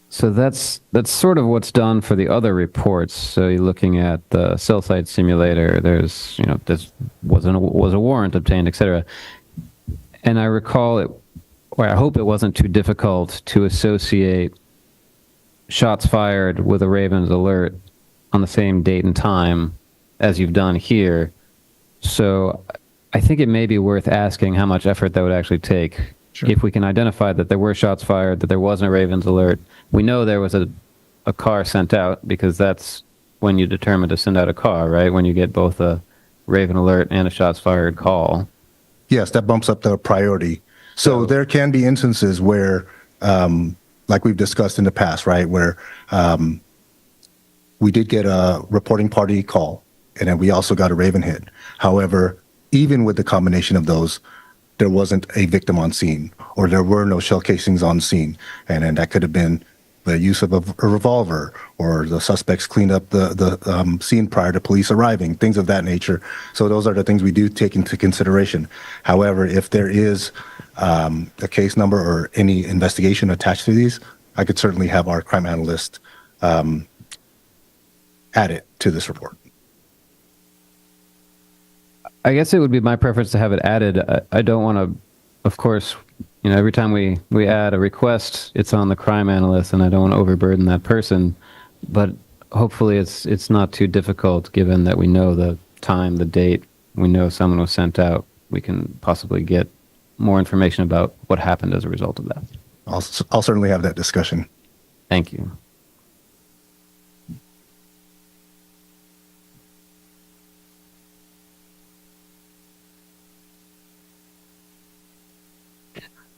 So that's sort of what's done for the other reports. So you're looking at the cell site simulator. There's, this was a warrant obtained, etc. And I recall it, or I hope it wasn't too difficult to associate shots fired with a Ravens alert on the same date and time as you've done here. So I think it may be worth asking how much effort that would actually take. Sure. If we can identify that there were shots fired, that there wasn't a Ravens alert, we know there was a car sent out, because that's when you determine to send out a car, right? When you get both a Raven alert and a shots fired call. Yes, that bumps up the priority. So there can be instances where, like we've discussed in the past, right, where we did get a reporting party call, and then we also got a Raven hit. However, even with the combination of those, there wasn't a victim on scene, or there were no shell casings on scene. And then that could have been the use of a revolver, or the suspects cleaned up the scene prior to police arriving, things of that nature. So those are the things we do take into consideration. However, if there is a case number or any investigation attached to these, I could certainly have our crime analyst add it to this report. I guess it would be my preference to have it added. I don't want to, of course, every time we add a request, it's on the crime analyst, and I don't want to overburden that person. But hopefully it's not too difficult, given that we know the time, the date, we know someone was sent out. We can possibly get more information about what happened as a result of that. I'll certainly have that discussion. Thank you.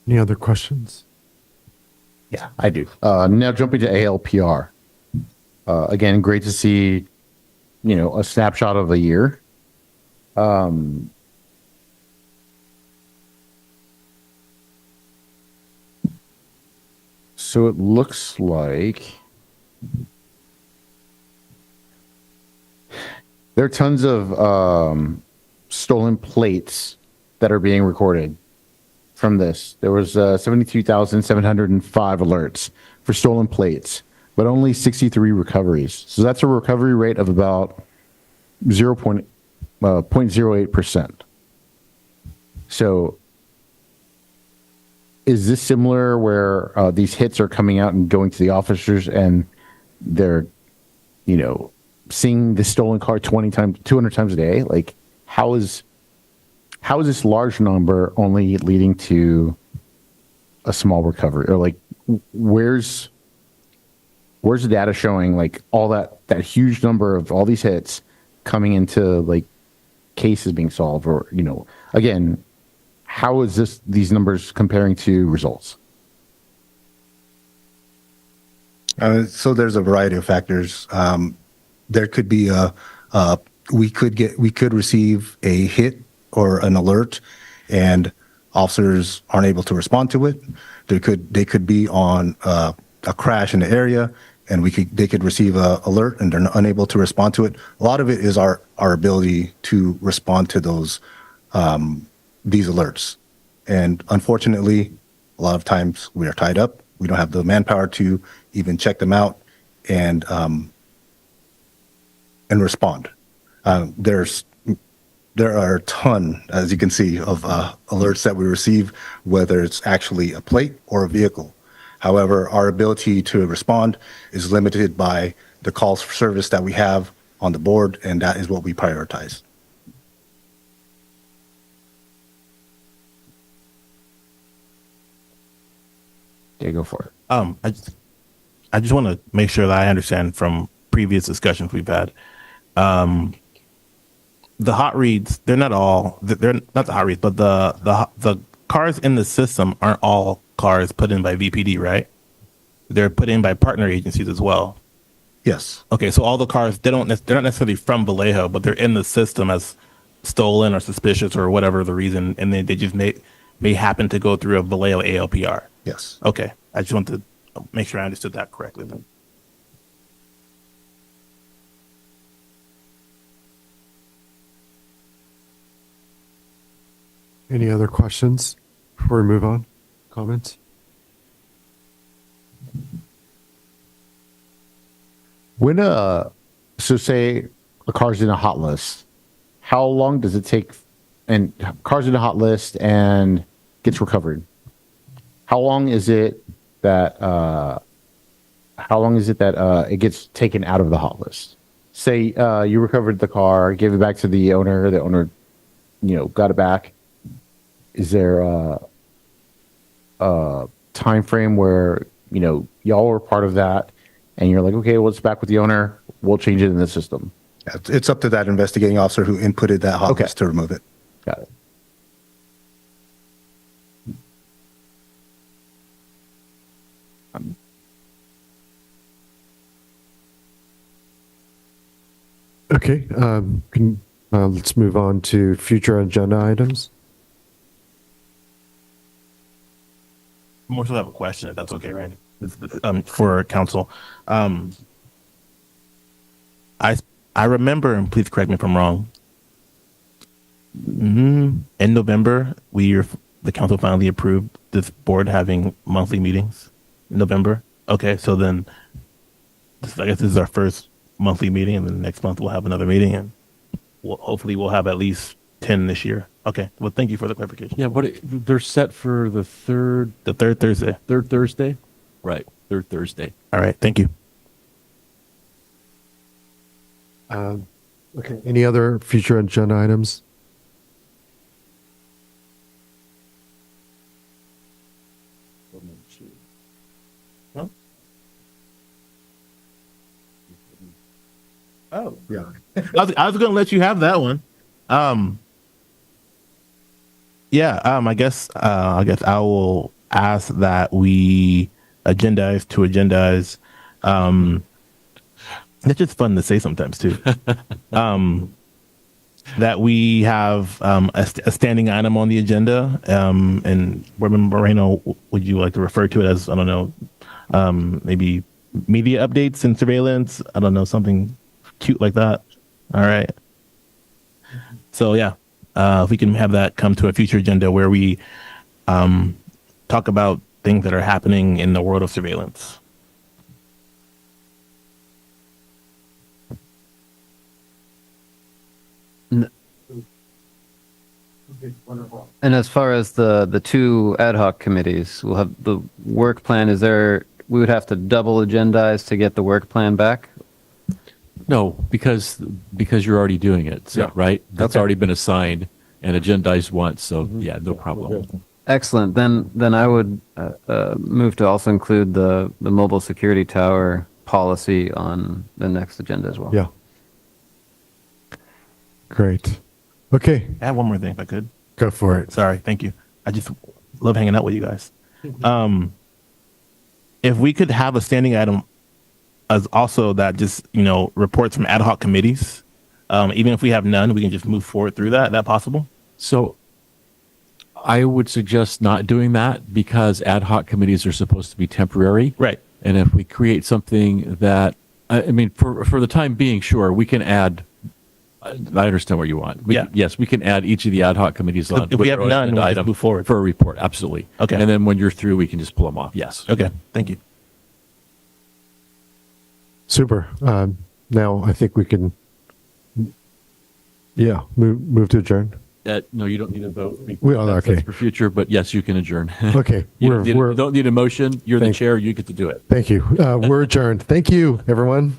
Any other questions? Yeah, I do. Now jumping to ALPR. Again, great to see, a snapshot of a year. So it looks like there are tons of stolen plates that are being recorded from this. There was 72,705 alerts for stolen plates, but only 63 recoveries. So that's a recovery rate of about 0.08%. So is this similar where these hits are coming out and going to the officers, and they're, seeing the stolen car 200 times a day? Like, how is this large number only leading to a small recovery? Or like, where's the data showing like all that huge number of all these hits coming into like cases being solved? Or, again, how is these numbers comparing to results? So there's a variety of factors. There could be we could receive a hit or an alert, and officers aren't able to respond to it. They could be on a crash in the area, and they could receive a alert and they're unable to respond to it. A lot of it is our ability to respond to those these alerts, and unfortunately, a lot of times we are tied up. We don't have the manpower to even check them out and respond. There are a ton, as you can see, of alerts that we receive, whether it's actually a plate or a vehicle. However, our ability to respond is limited by the calls for service that we have on the board, and that is what we prioritize. Yeah, go for it. I just want to make sure that I understand from previous discussions we've had. The hot reads, they're not the hot reads, but the cars in the system aren't all cars put in by VPD, right? They're put in by partner agencies as well. Yes. Okay, so all the cars, they're not necessarily from Vallejo, but they're in the system as stolen or suspicious or whatever the reason, and they just may happen to go through a Vallejo ALPR. Yes. Okay, I just want to make sure I understood that correctly. Any other questions before we move on? Comments? When so say a car's in a hot list, how long does it take? And car's in a hot list and gets recovered. How long is it that it gets taken out of the hot list? Say you recovered the car, gave it back to the owner. The owner, got it back. Is there a time frame where y'all were part of that, and you're like, okay, well, it's back with the owner. We'll change it in the system. It's up to that investigating officer who inputted that hot list to remove it. Got it. Okay, let's move on to future agenda items. More so have a question, if that's okay, right? For council. I remember, and please correct me if I'm wrong. In November, the council finally approved this board having monthly meetings in November. Okay, so then I guess this is our first monthly meeting, and then next month we'll have another meeting, and hopefully we'll have at least 10 this year. Okay, well, thank you for the clarification. Yeah, they're set for the third Thursday. Third Thursday? Right, third Thursday. All right, thank you. Okay, any other future agenda items? Oh, yeah. I was going to let you have that one. I guess I will ask that we agendize. That's just fun to say sometimes too. That we have a standing item on the agenda, and Board Member Moreno, would you like to refer to it as, I don't know, maybe media updates and surveillance? I don't know, something cute like that. All right. So yeah, if we can have that come to a future agenda where we talk about things that are happening in the world of surveillance. And as far as the two ad hoc committees, we'll have the work plan. We would have to double agendize to get the work plan back? No, because you're already doing it, so, Yeah. right? That's Okay. already been assigned and agendized once, so yeah, no problem. Excellent. Then I would move to also include the mobile security tower policy on the next agenda as well. Yeah. Great. Okay, I have one more thing if I could. go for it. Sorry, thank you. I just love hanging out with you guys. If we could have a standing item as also that just, reports from ad hoc committees, even if we have none, we can just move forward through that. Is that possible? So I would suggest not doing that because ad hoc committees are supposed to be temporary. Right. And if we create something that, I mean, for the time being, sure, we can add, I understand what you want. Yes, we can add each of the ad hoc committees on. If we have none, we'll just move forward. For a report, absolutely. Okay. And then when you're through, we can just pull them off. Yes. Okay, thank you. Super. Now I think we can, move to adjourn. No, you don't need a vote. That's okay. For future, but yes, you can adjourn. Okay, You don't need a motion. You're the chair. You get to do it. Thank you. We're adjourned. Thank you, everyone.